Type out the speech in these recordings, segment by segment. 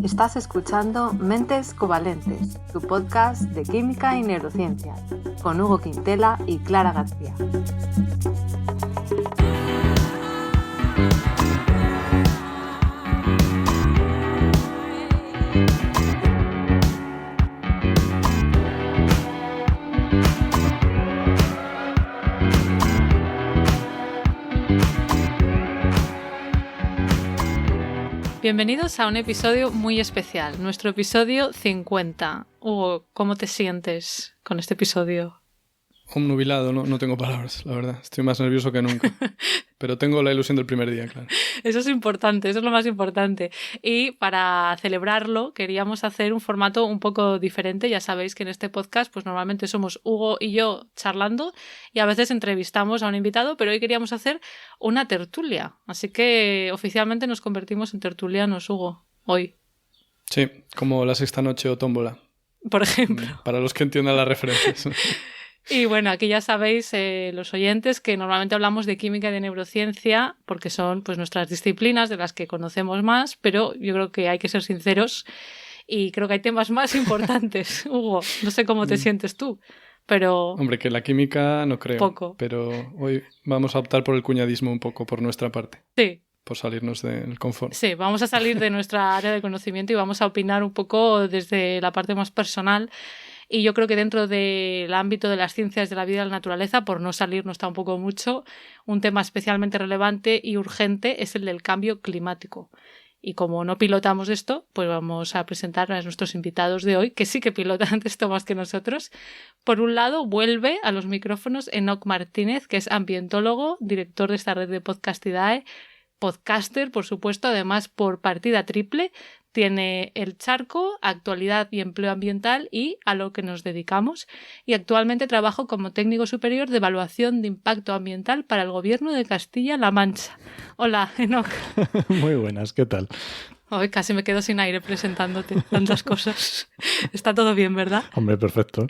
Estás escuchando Mentes Covalentes, tu podcast de química y neurociencia, con Hugo Quintela y Clara García. Bienvenidos a un episodio muy especial, nuestro episodio 50. Hugo, ¿cómo te sientes con este episodio? Nubilado, no tengo palabras, la verdad. Estoy más nervioso que nunca. Pero tengo la ilusión del primer día, claro. Eso es importante, eso es lo más importante. Y para celebrarlo queríamos hacer un formato un poco diferente. Ya sabéis que en este podcast pues normalmente somos Hugo y yo charlando y a veces entrevistamos a un invitado, pero hoy queríamos hacer una tertulia. Así que oficialmente nos convertimos en tertulianos, Hugo, hoy. Sí, como La Sexta Noche o Tómbola. Por ejemplo. Para los que entiendan las referencias. Y bueno, aquí ya sabéis, los oyentes, que normalmente hablamos de química y de neurociencia porque son pues nuestras disciplinas de las que conocemos más, pero yo creo que hay que ser sinceros y creo que hay temas más importantes. Hugo, no sé cómo te sientes tú, pero... Hombre, que la química no creo, poco. Pero hoy vamos a optar por el cuñadismo un poco por nuestra parte. Sí. Por salirnos del confort. Sí, vamos a salir de nuestra área de conocimiento y vamos a opinar un poco desde la parte más personal. Y yo creo que dentro del ámbito de las ciencias de la vida y la naturaleza, por no salirnos tampoco mucho, un tema especialmente relevante y urgente es el del cambio climático. Y como no pilotamos esto, pues vamos a presentar a nuestros invitados de hoy, que sí que pilotan esto más que nosotros. Por un lado, vuelve a los micrófonos Enoc Martínez, que es ambientólogo, director de esta red de Podcastidae, podcaster, por supuesto, además por partida triple. Tiene El Charco, Actualidad y Empleo Ambiental y A lo que nos dedicamos. Y actualmente trabajo como técnico superior de evaluación de impacto ambiental para el Gobierno de Castilla-La Mancha. Hola, Enoc. Muy buenas, ¿qué tal? Hoy casi me quedo sin aire presentándote tantas cosas. Está todo bien, ¿verdad? Hombre, perfecto.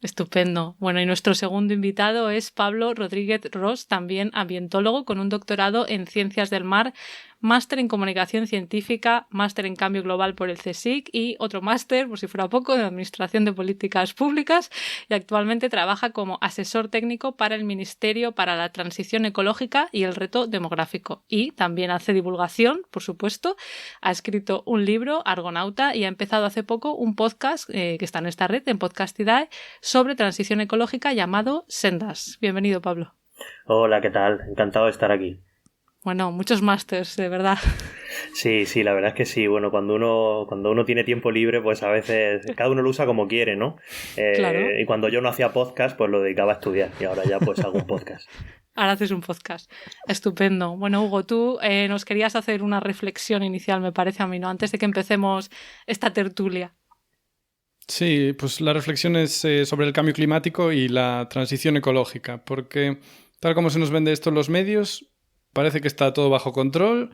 Estupendo. Bueno, y nuestro segundo invitado es Pablo Rodríguez Ros, también ambientólogo con un doctorado en Ciencias del Mar, máster en Comunicación Científica, máster en Cambio Global por el CSIC y otro máster, por si fuera poco, de Administración de Políticas Públicas, y actualmente trabaja como asesor técnico para el Ministerio para la Transición Ecológica y el Reto Demográfico. Y también hace divulgación, por supuesto. Ha escrito un libro, Argonauta, y ha empezado hace poco un podcast que está en esta red, en Podcastidae, sobre transición ecológica llamado Sendas. Bienvenido, Pablo. Hola, ¿qué tal? Encantado de estar aquí. Bueno, muchos másters, de verdad. Sí, la verdad es que sí. Bueno, cuando uno tiene tiempo libre, pues a veces cada uno lo usa como quiere, ¿no? Claro. Y cuando yo no hacía podcast, pues lo dedicaba a estudiar y ahora ya pues hago un podcast. Ahora haces un podcast. Estupendo. Bueno, Hugo, tú nos querías hacer una reflexión inicial, me parece a mí, ¿no? Antes de que empecemos esta tertulia. Sí, pues la reflexión es sobre el cambio climático y la transición ecológica, porque tal como se nos vende esto en los medios, parece que está todo bajo control,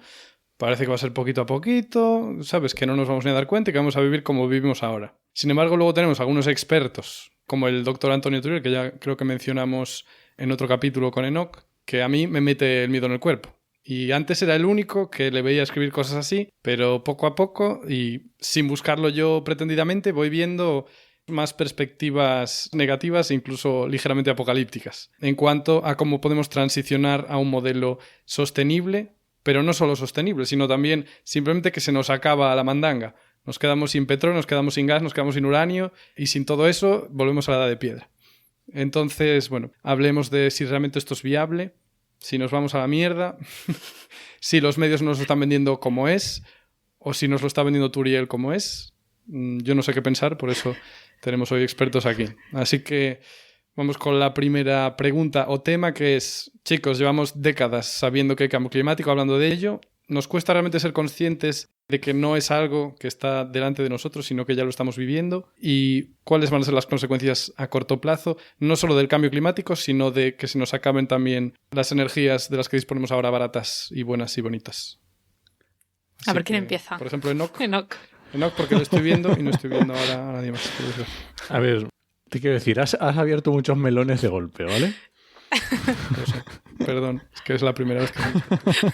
parece que va a ser poquito a poquito, ¿sabes? Que no nos vamos ni a dar cuenta y que vamos a vivir como vivimos ahora. Sin embargo, luego tenemos algunos expertos, como el doctor Antonio Turiel, que ya creo que mencionamos en otro capítulo con Enoc, que a mí me mete el miedo en el cuerpo. Y antes era el único que le veía escribir cosas así, pero poco a poco y sin buscarlo yo pretendidamente voy viendo más perspectivas negativas e incluso ligeramente apocalípticas en cuanto a cómo podemos transicionar a un modelo sostenible, pero no solo sostenible, sino también simplemente que se nos acaba la mandanga. Nos quedamos sin petróleo, nos quedamos sin gas, nos quedamos sin uranio y sin todo eso volvemos a la edad de piedra. Entonces, bueno, hablemos de si realmente esto es viable, si nos vamos a la mierda, si los medios nos lo están vendiendo como es, o si nos lo está vendiendo Turiel como es. Yo no sé qué pensar, por eso tenemos hoy expertos aquí. Así que vamos con la primera pregunta o tema, que es, chicos, llevamos décadas sabiendo que hay cambio climático, hablando de ello. ¿Nos cuesta realmente ser conscientes de que no es algo que está delante de nosotros, sino que ya lo estamos viviendo? ¿Y cuáles van a ser las consecuencias a corto plazo, no solo del cambio climático, sino de que se nos acaben también las energías de las que disponemos ahora baratas y buenas y bonitas? A ver quién empieza. Por ejemplo, Enoc. Enoc, porque lo estoy viendo y no estoy viendo ahora a nadie más. A ver, te quiero decir, has abierto muchos melones de golpe, ¿vale? No sé. Perdón, es que es la primera vez que lo he dicho.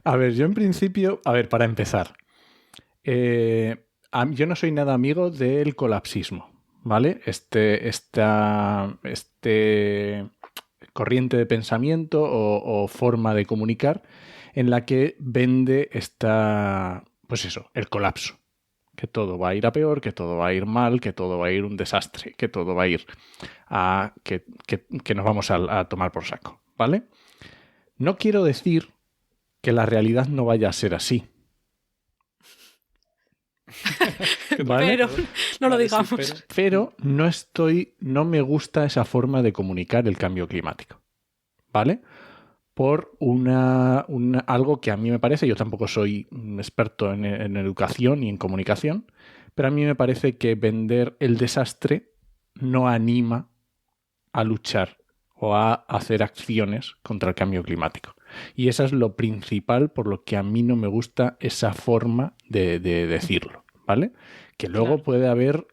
A ver, yo en principio... A ver, para empezar, Yo no soy nada amigo del colapsismo, ¿vale? Esta corriente de pensamiento o forma de comunicar en la que vende pues eso, el colapso. Que todo va a ir a peor, que todo va a ir mal, que todo va a ir un desastre, que todo va a ir a que nos vamos a tomar por saco, ¿vale? No quiero decir que la realidad no vaya a ser así. ¿Vale? Pero no lo digamos. Sí, pero no me gusta esa forma de comunicar el cambio climático, ¿vale? Por algo que a mí me parece, yo tampoco soy experto en educación y en comunicación, pero a mí me parece que vender el desastre no anima a luchar o a hacer acciones contra el cambio climático. Y eso es lo principal por lo que a mí no me gusta esa forma de decirlo, ¿vale? Que luego puede haber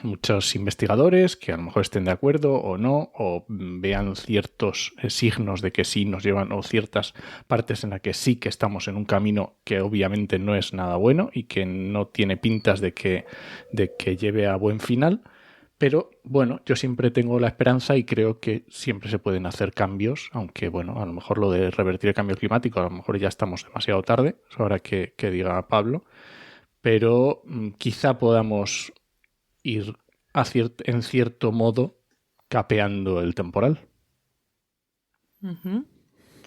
muchos investigadores que a lo mejor estén de acuerdo o no, o vean ciertos signos de que sí nos llevan, o ciertas partes en las que sí que estamos en un camino que obviamente no es nada bueno y que no tiene pintas de que lleve a buen final. Pero bueno, yo siempre tengo la esperanza y creo que siempre se pueden hacer cambios, aunque bueno, a lo mejor lo de revertir el cambio climático, a lo mejor ya estamos demasiado tarde, es hora que diga Pablo, pero quizá podamos ir en cierto modo capeando el temporal.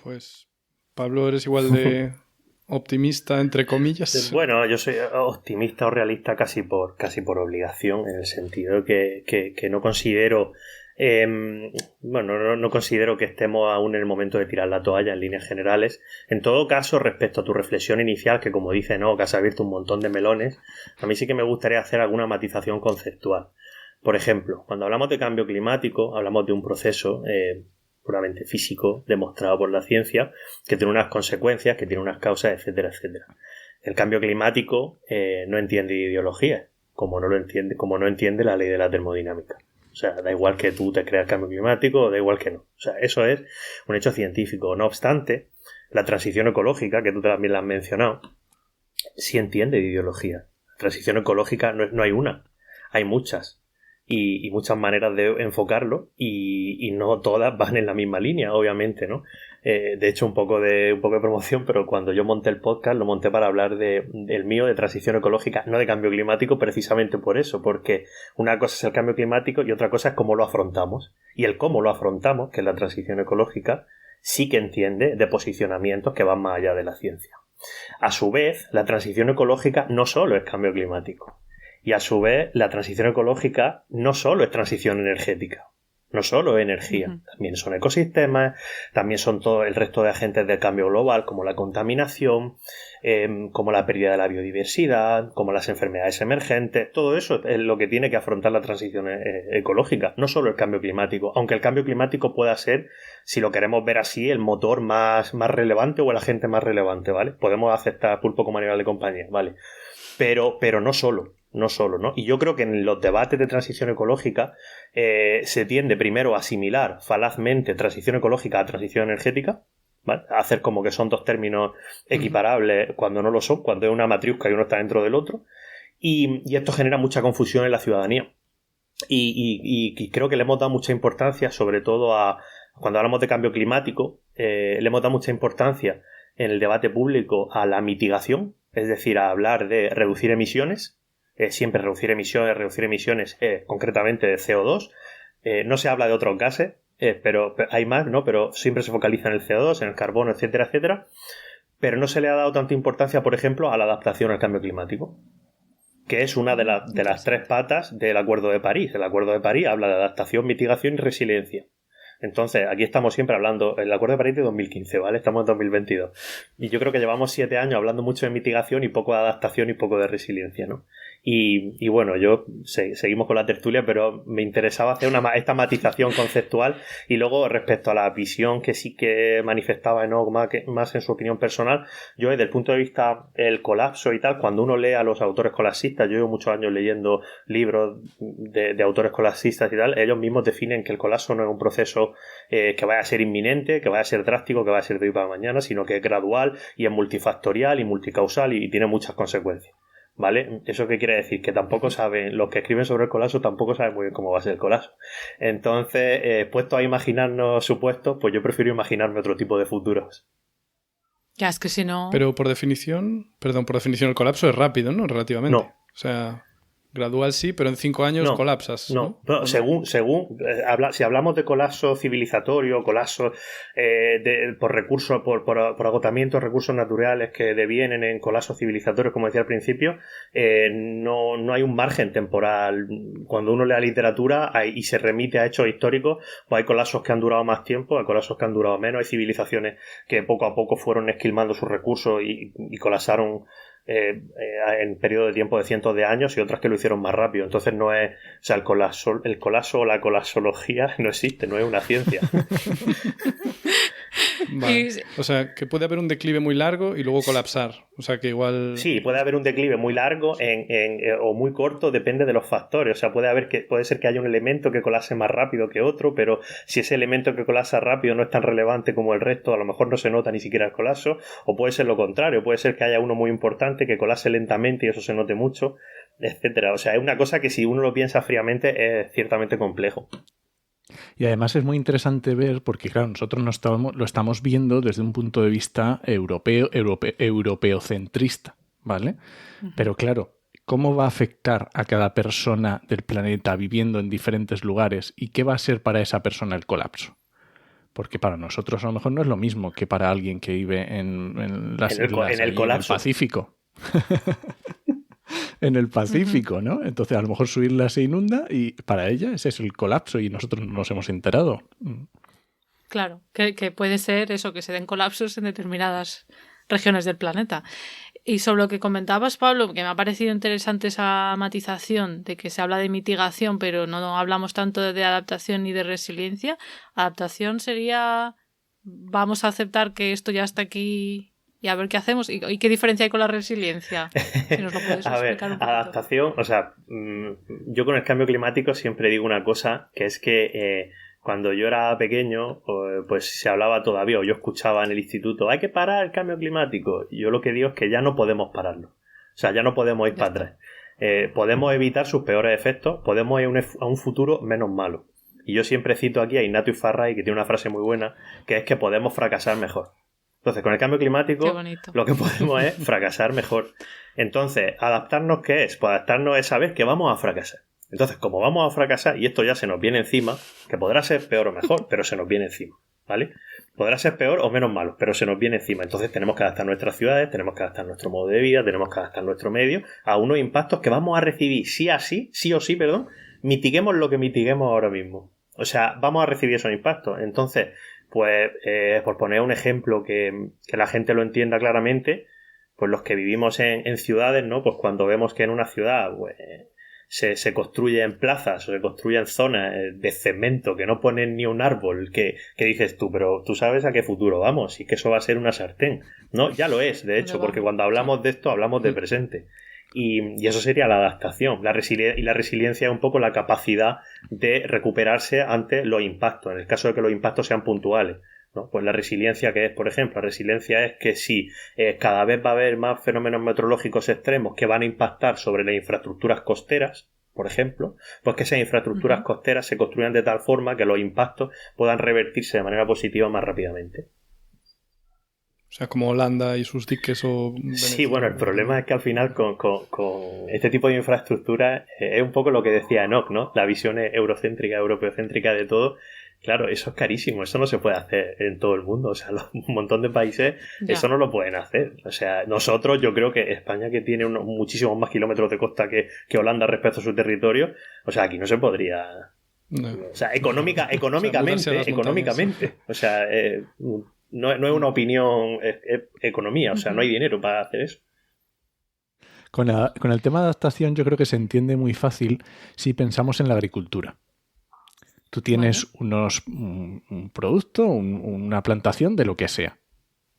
Pues, Pablo, ¿eres igual de optimista, entre comillas? Bueno, yo soy optimista o realista casi por obligación, en el sentido que no considero... no considero que estemos aún en el momento de tirar la toalla en líneas generales. En todo caso, respecto a tu reflexión inicial, que como dice, que has abierto un montón de melones, a mí sí que me gustaría hacer alguna matización conceptual. Por ejemplo, cuando hablamos de cambio climático, hablamos de un proceso puramente físico, demostrado por la ciencia, que tiene unas consecuencias, que tiene unas causas, etcétera, etcétera. El cambio climático no entiende ideología, como no entiende la ley de la termodinámica. O sea, da igual que tú te creas el cambio climático o da igual que no. O sea, eso es un hecho científico. No obstante, la transición ecológica, que tú también la has mencionado, sí entiende de ideología. La transición ecológica no hay una, hay muchas. Y muchas maneras de enfocarlo y no todas van en la misma línea, obviamente, ¿no? De hecho, un poco de promoción, pero cuando yo monté el podcast lo monté para hablar del mío de transición ecológica, no de cambio climático, precisamente por eso, porque una cosa es el cambio climático y otra cosa es cómo lo afrontamos. Y el cómo lo afrontamos, que es la transición ecológica, sí que entiende de posicionamientos que van más allá de la ciencia. A su vez, la transición ecológica no solo es cambio climático. Y a su vez, la transición ecológica no solo es transición energética, no solo es energía, también son ecosistemas, también son todo el resto de agentes del cambio global, como la contaminación, como la pérdida de la biodiversidad, como las enfermedades emergentes. Todo eso es lo que tiene que afrontar la transición ecológica, no solo el cambio climático, aunque el cambio climático pueda ser, si lo queremos ver así, el motor más relevante o el agente más relevante, ¿vale? Podemos aceptar pulpo como animal de compañía, ¿vale? Pero no solo, ¿no? Y yo creo que en los debates de transición ecológica se tiende primero a asimilar falazmente transición ecológica a transición energética, ¿vale? A hacer como que son dos términos equiparables cuando no lo son, cuando es una matriusca y uno está dentro del otro. Y esto genera mucha confusión en la ciudadanía. Y creo que le hemos dado mucha importancia, sobre todo cuando hablamos de cambio climático, le hemos dado mucha importancia en el debate público a la mitigación, es decir, a hablar de reducir emisiones, siempre reducir emisiones concretamente de CO2. No se habla de otros gases, pero hay más, ¿no? Pero siempre se focaliza en el CO2, en el carbono, etcétera, etcétera. Pero no se le ha dado tanta importancia, por ejemplo, a la adaptación al cambio climático, que es una de las tres patas del Acuerdo de París. El Acuerdo de París habla de adaptación, mitigación y resiliencia. Entonces, aquí estamos siempre hablando, el Acuerdo de París de 2015, ¿vale? Estamos en 2022. Y yo creo que llevamos 7 años hablando mucho de mitigación y poco de adaptación y poco de resiliencia, ¿no? Y bueno, seguimos con la tertulia, pero me interesaba hacer esta matización conceptual. Y luego, respecto a la visión que sí que manifestaba Enoch más en su opinión personal, yo desde el punto de vista del colapso y tal, cuando uno lee a los autores colapsistas, yo llevo muchos años leyendo libros de autores colapsistas y tal, ellos mismos definen que el colapso no es un proceso que vaya a ser inminente, que vaya a ser drástico, que vaya a ser de hoy para mañana, sino que es gradual y es multifactorial y multicausal y tiene muchas consecuencias. ¿Vale? ¿Eso qué quiere decir? Que tampoco saben, los que escriben sobre el colapso tampoco saben muy bien cómo va a ser el colapso. Entonces, puesto a imaginarnos supuestos, pues yo prefiero imaginarme otro tipo de futuros. Ya, es que si no... Pero por definición el colapso es rápido, ¿no? Relativamente. No. O sea, gradual sí, pero en 5 años colapsas. No. Según si hablamos de colapso civilizatorio, colapso por recursos, por agotamiento de recursos naturales que devienen en colapsos civilizatorios, como decía al principio, no hay un margen temporal. Cuando uno lee la literatura y se remite a hechos históricos, pues hay colapsos que han durado más tiempo, hay colapsos que han durado menos, hay civilizaciones que poco a poco fueron esquilmando sus recursos y colapsaron en periodo de tiempo de cientos de años, y otras que lo hicieron más rápido. Entonces no es, o sea, el colapso o la colapsología no existe, no es una ciencia. Vale. O sea, que puede haber un declive muy largo y luego colapsar. O sea, que igual... Sí, puede haber un declive muy largo o muy corto, depende de los factores. O sea, puede ser que haya un elemento que colapse más rápido que otro, pero si ese elemento que colapsa rápido no es tan relevante como el resto, a lo mejor no se nota ni siquiera el colapso. O puede ser lo contrario, puede ser que haya uno muy importante que colapse lentamente y eso se note mucho, etcétera. O sea, es una cosa que si uno lo piensa fríamente es ciertamente complejo. Y además es muy interesante ver, porque claro, nosotros lo estamos viendo desde un punto de vista europeocentrista, ¿vale? Uh-huh. Pero claro, ¿cómo va a afectar a cada persona del planeta viviendo en diferentes lugares y qué va a ser para esa persona el colapso? Porque para nosotros a lo mejor no es lo mismo que para alguien que vive en el Pacífico. En el Pacífico, ¿no? Entonces a lo mejor su isla se inunda y para ella ese es el colapso y nosotros no nos hemos enterado. Claro, que puede ser eso, que se den colapsos en determinadas regiones del planeta. Y sobre lo que comentabas, Pablo, que me ha parecido interesante esa matización de que se habla de mitigación, pero no hablamos tanto de adaptación ni de resiliencia. Adaptación sería, vamos a aceptar que esto ya está aquí y a ver qué hacemos. ¿Y qué diferencia hay con la resiliencia? Si nos lo puedes explicar un poquito. Adaptación, o sea, yo con el cambio climático siempre digo una cosa, que es que cuando yo era pequeño, pues se hablaba todavía, o yo escuchaba en el instituto, hay que parar el cambio climático. Y yo lo que digo es que ya no podemos pararlo. O sea, ya no podemos ir para atrás. Podemos evitar sus peores efectos, podemos ir a un futuro menos malo. Y yo siempre cito aquí a Ignatius Farray, que tiene una frase muy buena, que es que podemos fracasar mejor. Entonces, con el cambio climático, lo que podemos es fracasar mejor. Entonces, ¿adaptarnos qué es? Pues adaptarnos es saber que vamos a fracasar. Entonces, como vamos a fracasar, y esto ya se nos viene encima, que podrá ser peor o mejor, pero se nos viene encima, ¿vale? Podrá ser peor o menos malo, pero se nos viene encima. Entonces tenemos que adaptar nuestras ciudades, tenemos que adaptar nuestro modo de vida, tenemos que adaptar nuestro medio a unos impactos que vamos a recibir sí o sí, mitiguemos lo que mitiguemos ahora mismo. O sea, vamos a recibir esos impactos. Entonces, pues, por poner un ejemplo que la gente lo entienda claramente, pues los que vivimos en ciudades, ¿no? Pues cuando vemos que en una ciudad, pues, se construyen plazas o se construyen zonas de cemento que no ponen ni un árbol, que dices tú, pero tú sabes a qué futuro vamos y que eso va a ser una sartén. No, ya lo es, de hecho, porque cuando hablamos de esto hablamos de presente. Y eso sería la adaptación. La resiliencia es un poco la capacidad de recuperarse ante los impactos, en el caso de que los impactos sean puntuales, ¿no? Pues la resiliencia, que es, por ejemplo, la resiliencia es que si cada vez va a haber más fenómenos meteorológicos extremos que van a impactar sobre las infraestructuras costeras, por ejemplo, pues que esas infraestructuras costeras se construyan de tal forma que los impactos puedan revertirse de manera positiva más rápidamente. O sea, como Holanda y sus diques o... Sí, bueno, el problema es que al final con este tipo de infraestructura es un poco lo que decía Enoch, ¿no? La visión eurocéntrica, europeocéntrica de todo. Claro, eso es carísimo, eso no se puede hacer en todo el mundo. O sea, un montón de países eso no lo pueden hacer. O sea, nosotros, yo creo que España, que tiene muchísimos más kilómetros de costa que Holanda respecto a su territorio, o sea, aquí no se podría... No. O sea, económicamente. O sea, no es una opinión, es economía, o sea, no hay dinero para hacer eso. Con el tema de adaptación yo creo que se entiende muy fácil si pensamos en la agricultura. Tú tienes un producto, una plantación de lo que sea.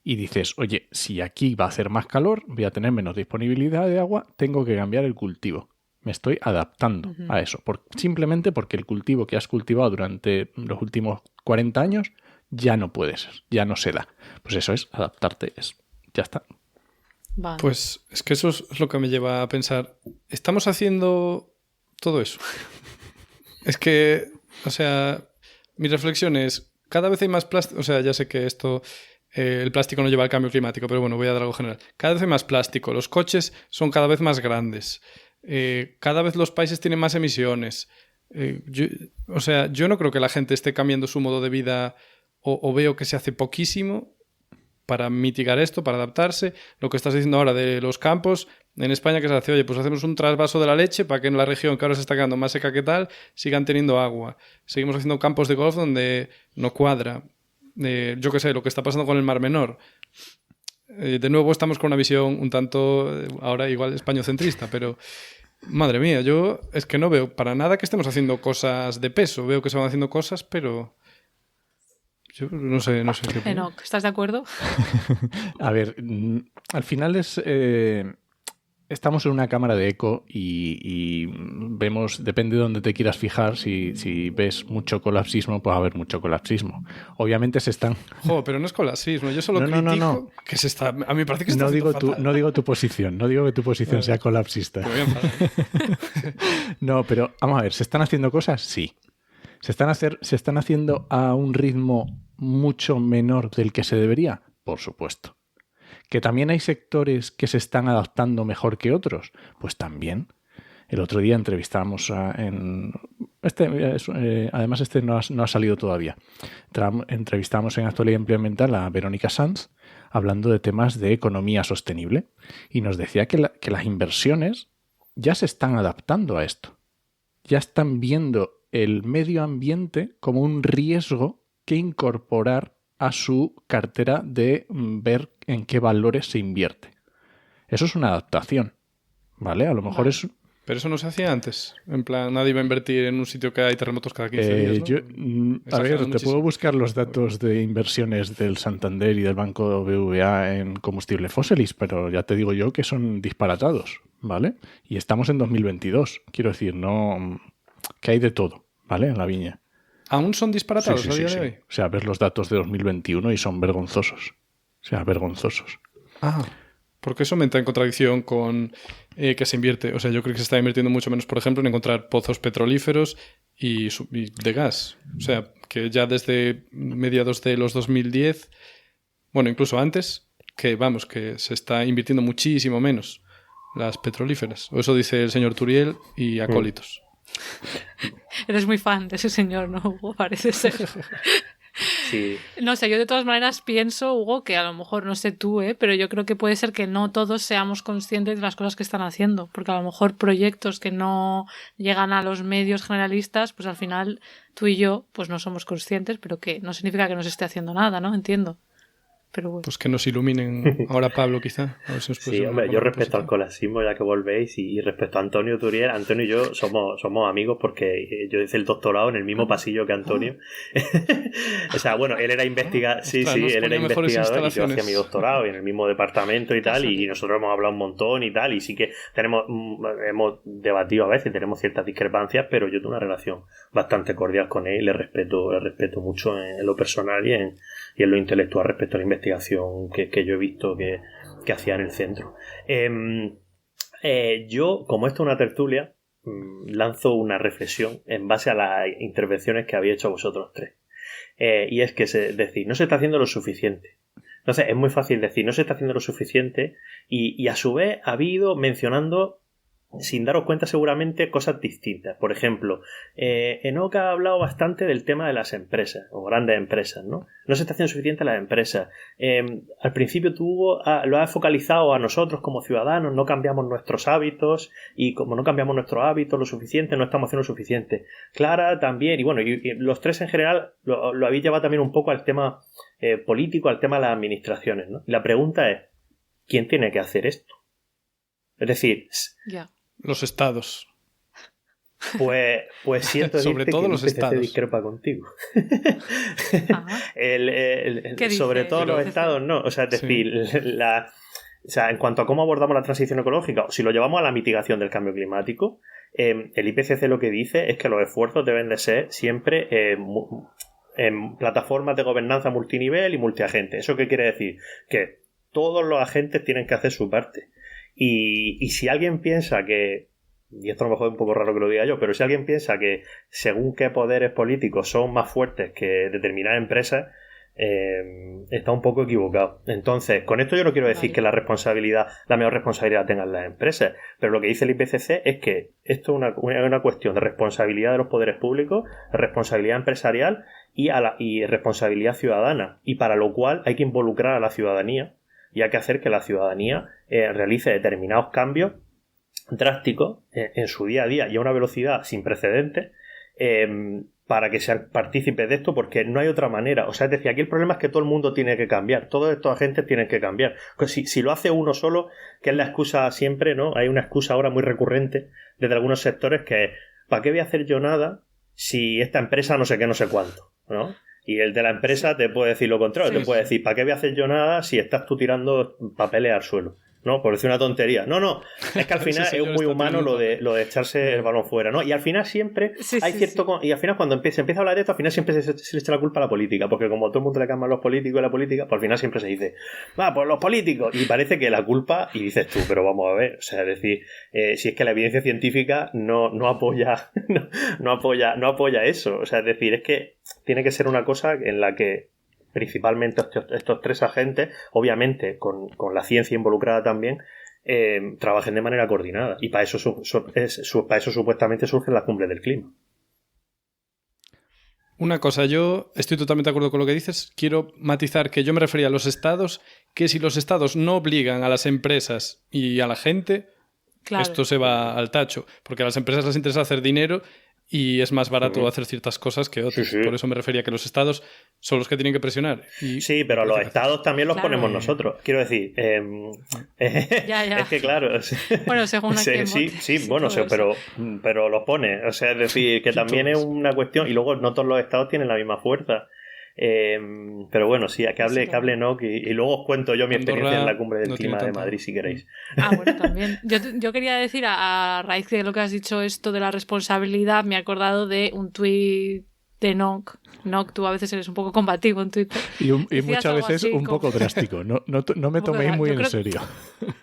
Y dices, oye, si aquí va a hacer más calor, voy a tener menos disponibilidad de agua, tengo que cambiar el cultivo. Me estoy adaptando a eso. Simplemente porque el cultivo que has cultivado durante los últimos 40 años ya no puede ser, ya no se da. Pues eso es adaptarte, ya está. Vale. Pues es que eso es lo que me lleva a pensar, ¿estamos haciendo todo eso? Es que, o sea, mi reflexión es, cada vez hay más plástico, o sea, ya sé que esto, el plástico no lleva al cambio climático, pero bueno, voy a dar algo general. Cada vez hay más plástico, los coches son cada vez más grandes, cada vez los países tienen más emisiones. Yo no creo que la gente esté cambiando su modo de vida o veo que se hace poquísimo para mitigar esto, para adaptarse. Lo que estás diciendo ahora de los campos, en España que se hace, oye, pues hacemos un trasvaso de la leche para que en la región que ahora se está quedando más seca que tal, sigan teniendo agua. Seguimos haciendo campos de golf donde no cuadra. Yo qué sé, lo que está pasando con el Mar Menor. De nuevo estamos con una visión un tanto, ahora igual españocentrista, pero madre mía, yo es que no veo para nada que estemos haciendo cosas de peso. Veo que se van haciendo cosas, pero yo no sé qué. Enoch, ¿estás de acuerdo? A ver, al final estamos en una cámara de eco y vemos, depende de dónde te quieras fijar, si ves mucho colapsismo, pues va a haber mucho colapsismo. Obviamente se están... Pero no es colapsismo, yo solo critico que se está... A mí me parece que se está haciendo fatal. No digo tu posición, no digo que tu posición sea colapsista. No, pero vamos a ver, ¿se están haciendo cosas? Sí. ¿Se están haciendo a un ritmo mucho menor del que se debería? Por supuesto. ¿Que también hay sectores que se están adaptando mejor que otros? Pues también. El otro día entrevistamos además este no ha salido todavía. Entrevistamos en Actualidad Empleoambiental a Verónica Sanz hablando de temas de economía sostenible y nos decía que las inversiones ya se están adaptando a esto. Ya están viendo el medio ambiente como un riesgo que incorporar a su cartera de ver en qué valores se invierte. Eso es una adaptación, ¿vale? A lo mejor es... Pero eso no se hacía antes. En plan, nadie va a invertir en un sitio que hay terremotos cada 15 días, ¿no? A ver, te puedo buscar los datos de inversiones del Santander y del Banco BBVA en combustibles fósiles, pero ya te digo yo que son disparatados, ¿vale? Y estamos en 2022. Quiero decir, no... que hay de todo, ¿vale? En la viña. ¿Aún son disparatados a día de hoy? O sea, ves los datos de 2021 y son vergonzosos. O sea, vergonzosos. Porque eso me entra en contradicción con que se invierte. O sea, yo creo que se está invirtiendo mucho menos, por ejemplo, en encontrar pozos petrolíferos y de gas. O sea, que ya desde mediados de los 2010, bueno, incluso antes, que se está invirtiendo muchísimo menos las petrolíferas. O eso dice el señor Turiel y acólitos. Eres muy fan de ese señor, ¿no, Hugo? Parece ser. Sí. No sé, yo de todas maneras pienso, Hugo, que a lo mejor, no sé tú, pero yo creo que puede ser que no todos seamos conscientes de las cosas que están haciendo, porque a lo mejor proyectos que no llegan a los medios generalistas, pues al final tú y yo pues no somos conscientes, pero que no significa que no se esté haciendo nada, ¿no? Entiendo. Pero bueno. Pues que nos iluminen ahora Pablo, quizá. A ver si nos Sí, hombre, yo respecto al colapsismo, ya que volvéis, y respecto a Antonio Turiel, Antonio y yo somos amigos porque yo hice el doctorado en el mismo pasillo que Antonio. O sea, bueno, él era investigador, él era investigador y yo hacía mi doctorado y en el mismo departamento y tal, y nosotros hemos hablado un montón y tal, y sí que hemos debatido a veces, tenemos ciertas discrepancias, pero yo tengo una relación bastante cordial con él y le respeto mucho en lo personal y en lo intelectual respecto a la investigación que yo he visto que hacía en el centro. Yo, como esto es una tertulia, lanzo una reflexión en base a las intervenciones que habéis hecho vosotros tres. Y es que decir, no se está haciendo lo suficiente. Entonces, es muy fácil decir, no se está haciendo lo suficiente y a su vez ha habido mencionando, sin daros cuenta seguramente, cosas distintas. Por ejemplo, Enoch ha hablado bastante del tema de las empresas, o grandes empresas, ¿no? No se está haciendo suficiente a las empresas. Al principio tú lo has focalizado a nosotros como ciudadanos, no cambiamos nuestros hábitos, y como no cambiamos nuestros hábitos lo suficiente, no estamos haciendo lo suficiente. Clara también, y bueno, y los tres en general lo habéis llevado también un poco al tema político, al tema de las administraciones, ¿no? Y la pregunta es, ¿quién tiene que hacer esto? Es decir, Ya. Los estados. pues siento Sobre decirte todo que el los IPCC estados. discrepa contigo. Ajá. ¿Qué Sobre dice todo el los IPCC? estados, no. O sea, es Sí. decir, o sea, en cuanto a cómo abordamos la transición ecológica, o si lo llevamos a la mitigación del cambio climático, el IPCC lo que dice es que los esfuerzos deben de ser siempre en plataformas de gobernanza multinivel y multiagente. ¿Eso qué quiere decir? Que todos los agentes tienen que hacer su parte. Y si alguien piensa que, y esto a lo mejor es un poco raro que lo diga yo, pero si alguien piensa que según qué poderes políticos son más fuertes que determinadas empresas, está un poco equivocado. Entonces, con esto yo no quiero decir que la mayor responsabilidad tengan las empresas, pero lo que dice el IPCC es que esto es una cuestión de responsabilidad de los poderes públicos, de responsabilidad empresarial y responsabilidad ciudadana, y para lo cual hay que involucrar a la ciudadanía y hay que hacer que la ciudadanía realice determinados cambios drásticos en su día a día y a una velocidad sin precedentes, para que sean partícipes de esto, porque no hay otra manera. O sea, es decir, aquí el problema es que todo el mundo tiene que cambiar, todos estos agentes tienen que cambiar. Pues si lo hace uno solo, que es la excusa siempre, ¿no? Hay una excusa ahora muy recurrente desde algunos sectores que es, ¿para qué voy a hacer yo nada si esta empresa no sé qué, no sé cuánto, ¿no? Y el de la empresa te puede decir lo contrario, te puede decir, ¿para qué voy a hacer yo nada si estás tú tirando papeles al suelo? ¿No? Por decir una tontería. No, es que al final es muy humano lo de echarse el balón fuera, ¿no? Y al final siempre hay cierto... Y al final cuando se empieza a hablar de esto, al final siempre se le echa la culpa a la política, porque como todo el mundo le calma a los políticos y la política, pues al final siempre se dice, pues los políticos, y parece que la culpa, y dices tú, pero vamos a ver, o sea, es decir, si es que la evidencia científica no apoya no apoya eso, o sea, es decir, es que tiene que ser una cosa en la que principalmente estos tres agentes, obviamente con la ciencia involucrada también, trabajen de manera coordinada. Y para eso, para eso supuestamente surgen las cumbres del clima. Una cosa, yo estoy totalmente de acuerdo con lo que dices. Quiero matizar que yo me refería a los estados, que si los estados no obligan a las empresas y a la gente, claro, esto se va al tacho. Porque a las empresas les interesa hacer dinero y es más barato hacer ciertas cosas que otras. Sí. Por eso me refería a que los estados son los que tienen que presionar. Y sí, pero los estados también los ponemos nosotros. Quiero decir, ya. Es que claro... Bueno, según aquí sí, bueno, pero los pone. O sea, es decir, que también es una cuestión... Y luego no todos los estados tienen la misma fuerza. Pero bueno, sí, que hable Nock y luego os cuento yo mi experiencia en la cumbre del clima de Madrid, si queréis. Bueno, también. Yo quería decir, a raíz de lo que has dicho, esto de la responsabilidad, me he acordado de un tuit de Nock. Nock, tú a veces eres un poco combativo en Twitter. Y muchas veces un poco drástico. No me toméis muy en serio.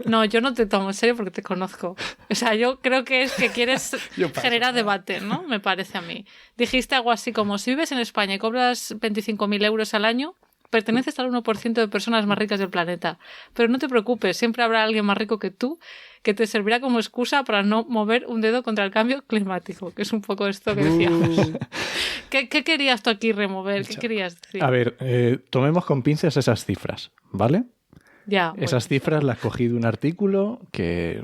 No, yo no te tomo en serio porque te conozco. O sea, yo creo que es que quieres generar debate, ¿no? Me parece a mí. Dijiste algo así como, si vives en España y cobras 25.000 euros al año, perteneces al 1% de personas más ricas del planeta. Pero no te preocupes, siempre habrá alguien más rico que tú que te servirá como excusa para no mover un dedo contra el cambio climático, que es un poco esto que decíamos. ¿Qué querías tú aquí remover? ¿Qué querías decir? A ver, tomemos con pinzas esas cifras, ¿vale? Ya. Esas cifras las cogí de un artículo que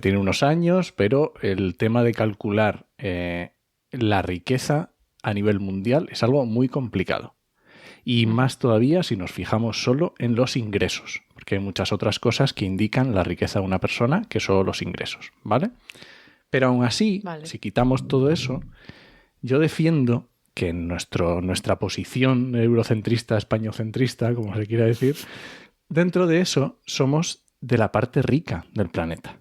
tiene unos años, pero el tema de calcular la riqueza a nivel mundial es algo muy complicado. Y más todavía si nos fijamos solo en los ingresos, porque hay muchas otras cosas que indican la riqueza de una persona que solo los ingresos, ¿vale? Pero aún así, si quitamos todo eso, yo defiendo que en nuestra posición eurocentrista, españocentrista, como se quiera decir, dentro de eso somos de la parte rica del planeta,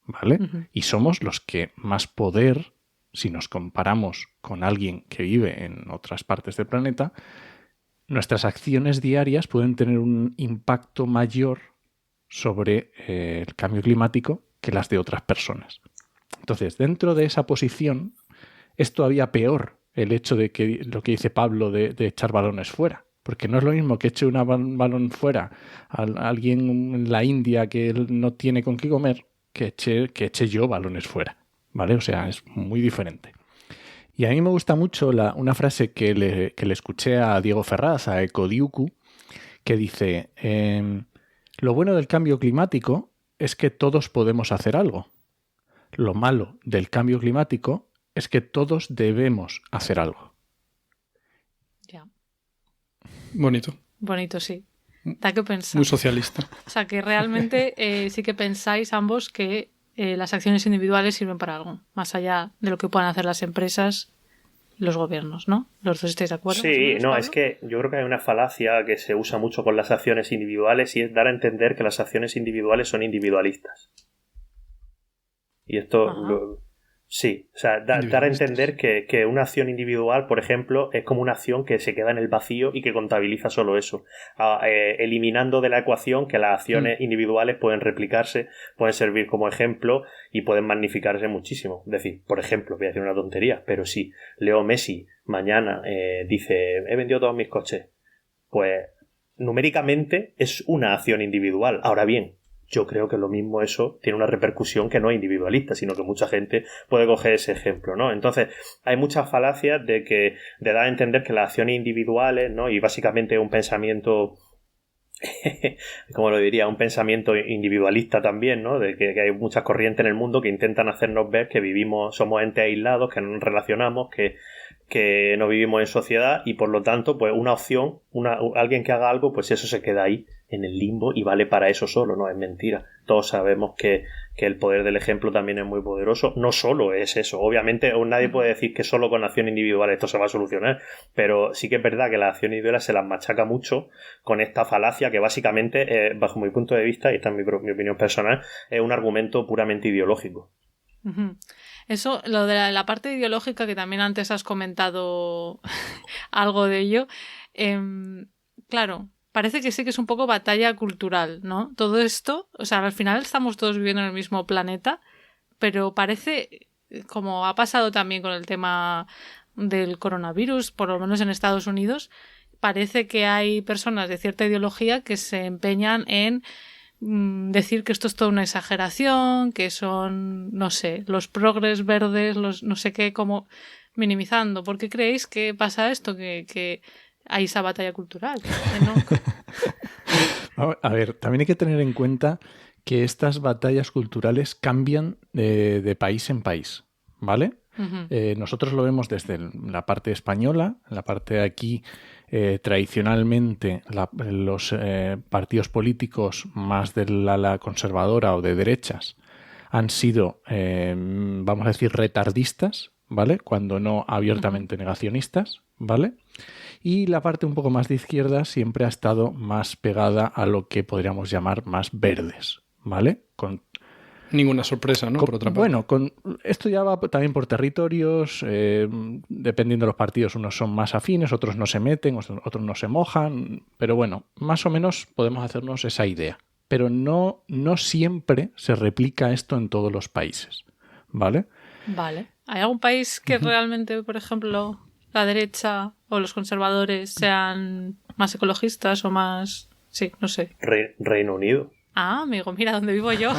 ¿vale? Y somos los que más poder, si nos comparamos con alguien que vive en otras partes del planeta, nuestras acciones diarias pueden tener un impacto mayor sobre el cambio climático que las de otras personas. Entonces, dentro de esa posición, es todavía peor el hecho de que lo que dice Pablo de echar balones fuera. Porque no es lo mismo que eche un balón fuera a alguien en la India que no tiene con qué comer que eche yo balones fuera, ¿vale? O sea, es muy diferente. Y a mí me gusta mucho una frase que le escuché a Diego Ferraz, a Ecodiuku, que dice, lo bueno del cambio climático es que todos podemos hacer algo. Lo malo del cambio climático es que todos debemos hacer algo. Ya. Bonito. Bonito, sí. Da que pensar. Muy socialista. O sea, que realmente sí que pensáis ambos que las acciones individuales sirven para algo, más allá de lo que puedan hacer las empresas y los gobiernos, ¿no? ¿Los dos estáis de acuerdo? Sí, no, Pablo? es que yo creo que hay una falacia que se usa mucho con las acciones individuales y es dar a entender que las acciones individuales son individualistas. Y esto... Sí, o sea, dar a entender que una acción individual, por ejemplo, es como una acción que se queda en el vacío y que contabiliza solo eso, eliminando de la ecuación que las acciones individuales pueden replicarse, pueden servir como ejemplo y pueden magnificarse muchísimo. Es decir, por ejemplo, voy a decir una tontería, pero si Leo Messi mañana dice he vendido todos mis coches, pues numéricamente es una acción individual. Ahora bien, yo creo que lo mismo eso tiene una repercusión que no es individualista, sino que mucha gente puede coger ese ejemplo, ¿no? Entonces, hay muchas falacias de dar a entender que las acciones individuales, ¿no? Y básicamente un pensamiento, como lo diría, un pensamiento individualista también, ¿no? De que hay muchas corrientes en el mundo que intentan hacernos ver que somos entes aislados, que no nos relacionamos, que no vivimos en sociedad y por lo tanto, pues una opción, alguien que haga algo, pues eso se queda ahí en el limbo y vale para eso solo, no es mentira. Todos sabemos que el poder del ejemplo también es muy poderoso. No solo es eso, obviamente nadie puede decir que solo con acción individual esto se va a solucionar, pero sí que es verdad que las acciones individuales se las machaca mucho con esta falacia que básicamente, bajo mi punto de vista, y esta es mi opinión personal, es un argumento puramente ideológico. Uh-huh. Eso, lo de la parte ideológica, que también antes has comentado algo de ello, claro, parece que sí que es un poco batalla cultural, ¿no? Todo esto, o sea, al final estamos todos viviendo en el mismo planeta, pero parece, como ha pasado también con el tema del coronavirus, por lo menos en Estados Unidos, parece que hay personas de cierta ideología que se empeñan en decir que esto es toda una exageración, que son, no sé, los progres verdes, los no sé qué, como minimizando. ¿Por qué creéis que pasa esto? Que hay esa batalla cultural. ¿No? A ver, también hay que tener en cuenta que estas batallas culturales cambian de país en país, ¿vale? Uh-huh. Nosotros lo vemos desde la parte española, la parte de aquí, tradicionalmente los partidos políticos más del ala conservadora o de derechas han sido, vamos a decir, retardistas, ¿vale? Cuando no abiertamente negacionistas, ¿vale? Y la parte un poco más de izquierda siempre ha estado más pegada a lo que podríamos llamar más verdes, ¿vale? Ninguna sorpresa, ¿no? Por otra parte. Bueno, esto ya va también por territorios, dependiendo de los partidos, unos son más afines, otros no se meten, otros no se mojan, pero bueno, más o menos podemos hacernos esa idea. Pero no siempre se replica esto en todos los países, ¿vale? Vale. ¿Hay algún país que realmente, por ejemplo, la derecha o los conservadores sean más ecologistas o más... Sí, no sé. Reino Unido. Ah, amigo, mira dónde vivo yo.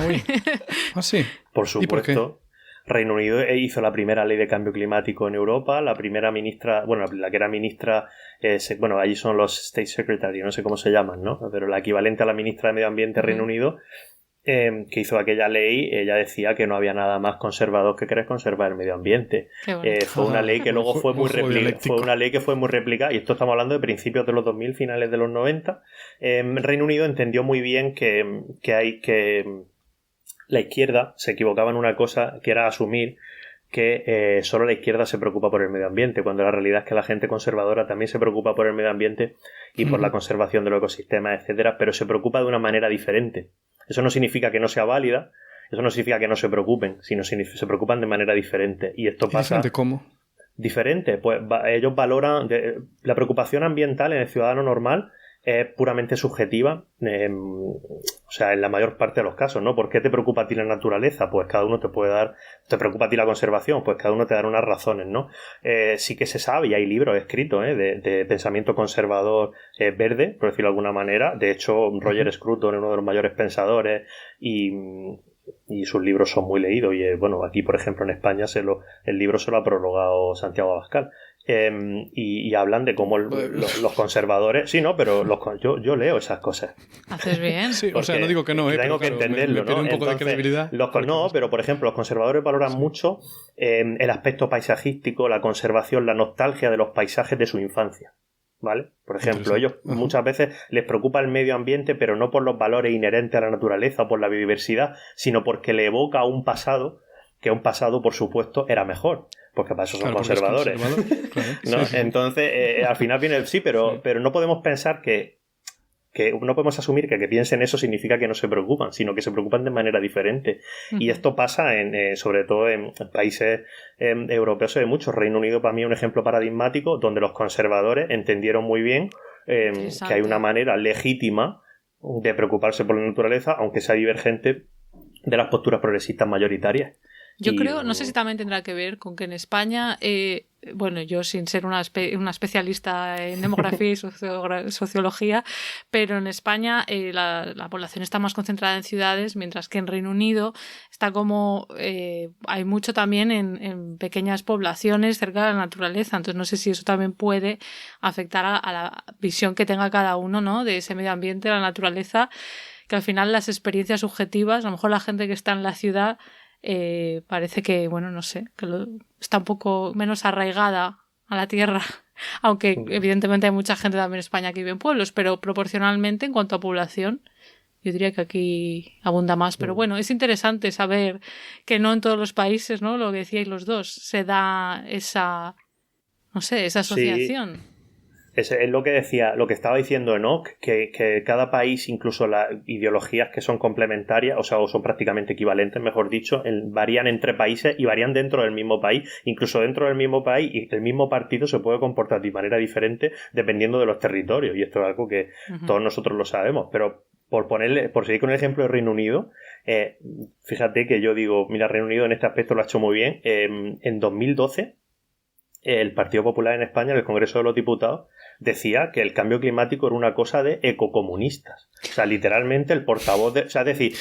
Ah, sí. Por supuesto. Reino Unido hizo la primera ley de cambio climático en Europa. La primera ministra, bueno, la que era ministra, bueno, allí son los State Secretary, no sé cómo se llaman, ¿no? Pero la equivalente a la ministra de Medio Ambiente de Reino Unido, que hizo aquella ley, ella decía que no había nada más conservador que querer conservar el medio ambiente. Fue una ley que luego fue muy replicada, y esto estamos hablando de principios de los 2000, finales de los 90. Reino Unido entendió muy bien que la izquierda se equivocaba en una cosa, que era asumir que solo la izquierda se preocupa por el medio ambiente, cuando la realidad es que la gente conservadora también se preocupa por el medio ambiente y por la conservación de los ecosistemas, etcétera, pero se preocupa de una manera diferente. Eso no significa que no sea válida, eso no significa que no se preocupen, sino se preocupan de manera diferente. Y esto pasa... ¿Diferente cómo? Diferente, pues ellos valoran... la preocupación ambiental en el ciudadano normal es puramente subjetiva, o sea, en la mayor parte de los casos, ¿no? ¿Por qué te preocupa a ti la naturaleza? Pues cada uno te puede dar... ¿Te preocupa a ti la conservación? Pues cada uno te dará unas razones, ¿no? Sí que se sabe, y hay libros escritos de pensamiento conservador verde, por decirlo de alguna manera. De hecho, Roger Scruton es uno de los mayores pensadores y sus libros son muy leídos. Y bueno, aquí, por ejemplo, en España el libro se lo ha prologado Santiago Abascal. Y hablan de cómo los conservadores... Sí, no, pero yo leo esas cosas. Haces bien. Sí, o sea, no digo que no, tengo que entenderlo, me ¿no? un poco de credibilidad. No, pero por ejemplo, los conservadores valoran mucho el aspecto paisajístico, la conservación, la nostalgia de los paisajes de su infancia. ¿vale? Por ejemplo, ellos muchas veces les preocupa el medio ambiente, pero no por los valores inherentes a la naturaleza o por la biodiversidad, sino porque le evoca a un pasado, que un pasado, por supuesto, era mejor, porque para eso son conservadores. Claro. ¿No? Sí. Entonces, al final viene el pero no podemos pensar que no podemos asumir que piensen eso significa que no se preocupan, sino que se preocupan de manera diferente. Y esto pasa sobre todo en países europeos de muchos. Reino Unido para mí es un ejemplo paradigmático donde los conservadores entendieron muy bien que hay una manera legítima de preocuparse por la naturaleza, aunque sea divergente de las posturas progresistas mayoritarias. Yo creo, no sé si también tendrá que ver con que en España, bueno, yo sin ser una especialista en demografía y sociología, pero en España la población está más concentrada en ciudades, mientras que en Reino Unido está como hay mucho también en pequeñas poblaciones cerca de la naturaleza. Entonces no sé si eso también puede afectar a la visión que tenga cada uno, ¿no?, de ese medio ambiente, de la naturaleza, que al final las experiencias subjetivas, a lo mejor la gente que está en la ciudad parece que, bueno, no sé, que está un poco menos arraigada a la tierra, aunque evidentemente hay mucha gente también en España que vive en pueblos, pero proporcionalmente en cuanto a población yo diría que aquí abunda más. Pero bueno, es interesante saber que no en todos los países, ¿no?, lo que decíais los dos, se da esa, no sé, esa asociación. Sí. Es lo que decía, lo que estaba diciendo Enoch, que cada país, incluso las ideologías que son complementarias, o sea, o son prácticamente equivalentes, mejor dicho, varían entre países y varían dentro del mismo país. Incluso dentro del mismo país, y el mismo partido se puede comportar de manera diferente dependiendo de los territorios. Y esto es algo que todos nosotros lo sabemos. Pero por seguir con el ejemplo de Reino Unido, fíjate que yo digo, mira, Reino Unido en este aspecto lo ha hecho muy bien. En 2012, el Partido Popular en España, en el Congreso de los Diputados, decía que el cambio climático era una cosa de ecocomunistas. O sea, literalmente el portavoz de... O sea, es decir,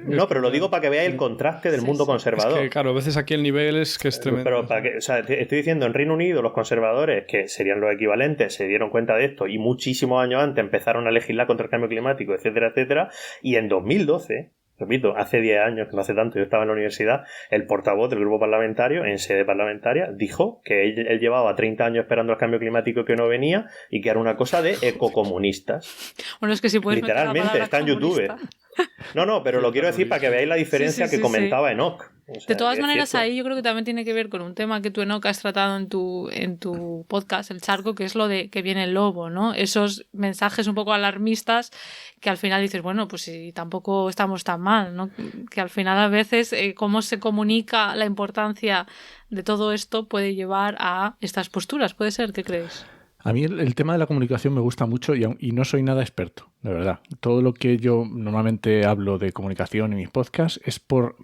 no, pero lo digo para que veáis el contraste del mundo conservador. Es que, claro, a veces aquí el nivel es que es tremendo. Pero o sea, estoy diciendo, en Reino Unido los conservadores, que serían los equivalentes, se dieron cuenta de esto y muchísimos años antes empezaron a legislar contra el cambio climático, etcétera, etcétera, y en 2012... Repito, hace 10 años, que no hace tanto, yo estaba en la universidad, el portavoz del grupo parlamentario, en sede parlamentaria, dijo que él llevaba 30 años esperando el cambio climático que no venía y que era una cosa de ecocomunistas. Bueno, es que si puedes literalmente, está en YouTube. No, pero lo quiero decir para que veáis la diferencia que comentaba Enoch. O sea, de todas maneras, ahí yo creo que también tiene que ver con un tema que tú, Enoch, has tratado en tu podcast, El Charco, que es lo de que viene el lobo, ¿no? Esos mensajes un poco alarmistas que al final dices, bueno, pues si tampoco estamos tan mal, ¿no? Que al final a veces cómo se comunica la importancia de todo esto puede llevar a estas posturas. ¿Puede ser? ¿Qué crees? A mí el tema de la comunicación me gusta mucho y no soy nada experto, de verdad. Todo lo que yo normalmente hablo de comunicación en mis podcasts es por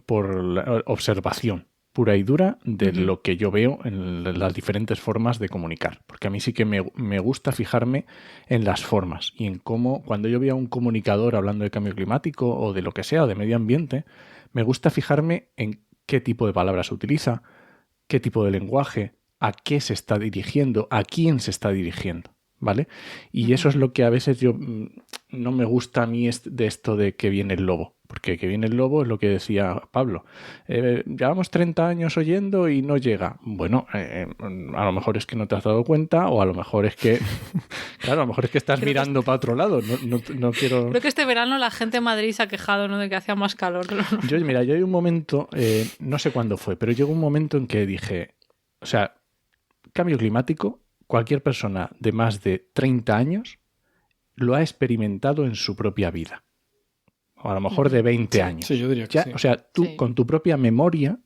la observación pura y dura de lo que yo veo en las diferentes formas de comunicar. Porque a mí sí que me gusta fijarme en las formas y en cómo, cuando yo veo a un comunicador hablando de cambio climático o de lo que sea, o de medio ambiente, me gusta fijarme en qué tipo de palabras utiliza, qué tipo de lenguaje, a qué se está dirigiendo, a quién se está dirigiendo, ¿vale? Y eso es lo que a veces yo no me gusta a mí de esto de que viene el lobo, porque que viene el lobo es lo que decía Pablo. Llevamos 30 años oyendo y no llega. Bueno, a lo mejor es que no te has dado cuenta o a lo mejor es que, claro, a lo mejor es que estás mirando para otro lado. No quiero... Creo que este verano la gente en Madrid se ha quejado, ¿no?, de que hacía más calor. Yo hay un momento, no sé cuándo fue, pero llegó un momento en que dije, o sea, cambio climático, cualquier persona de más de 30 años lo ha experimentado en su propia vida. O a lo mejor de 20 años. Sí, yo diría que sí. O sea, tú con tu propia memoria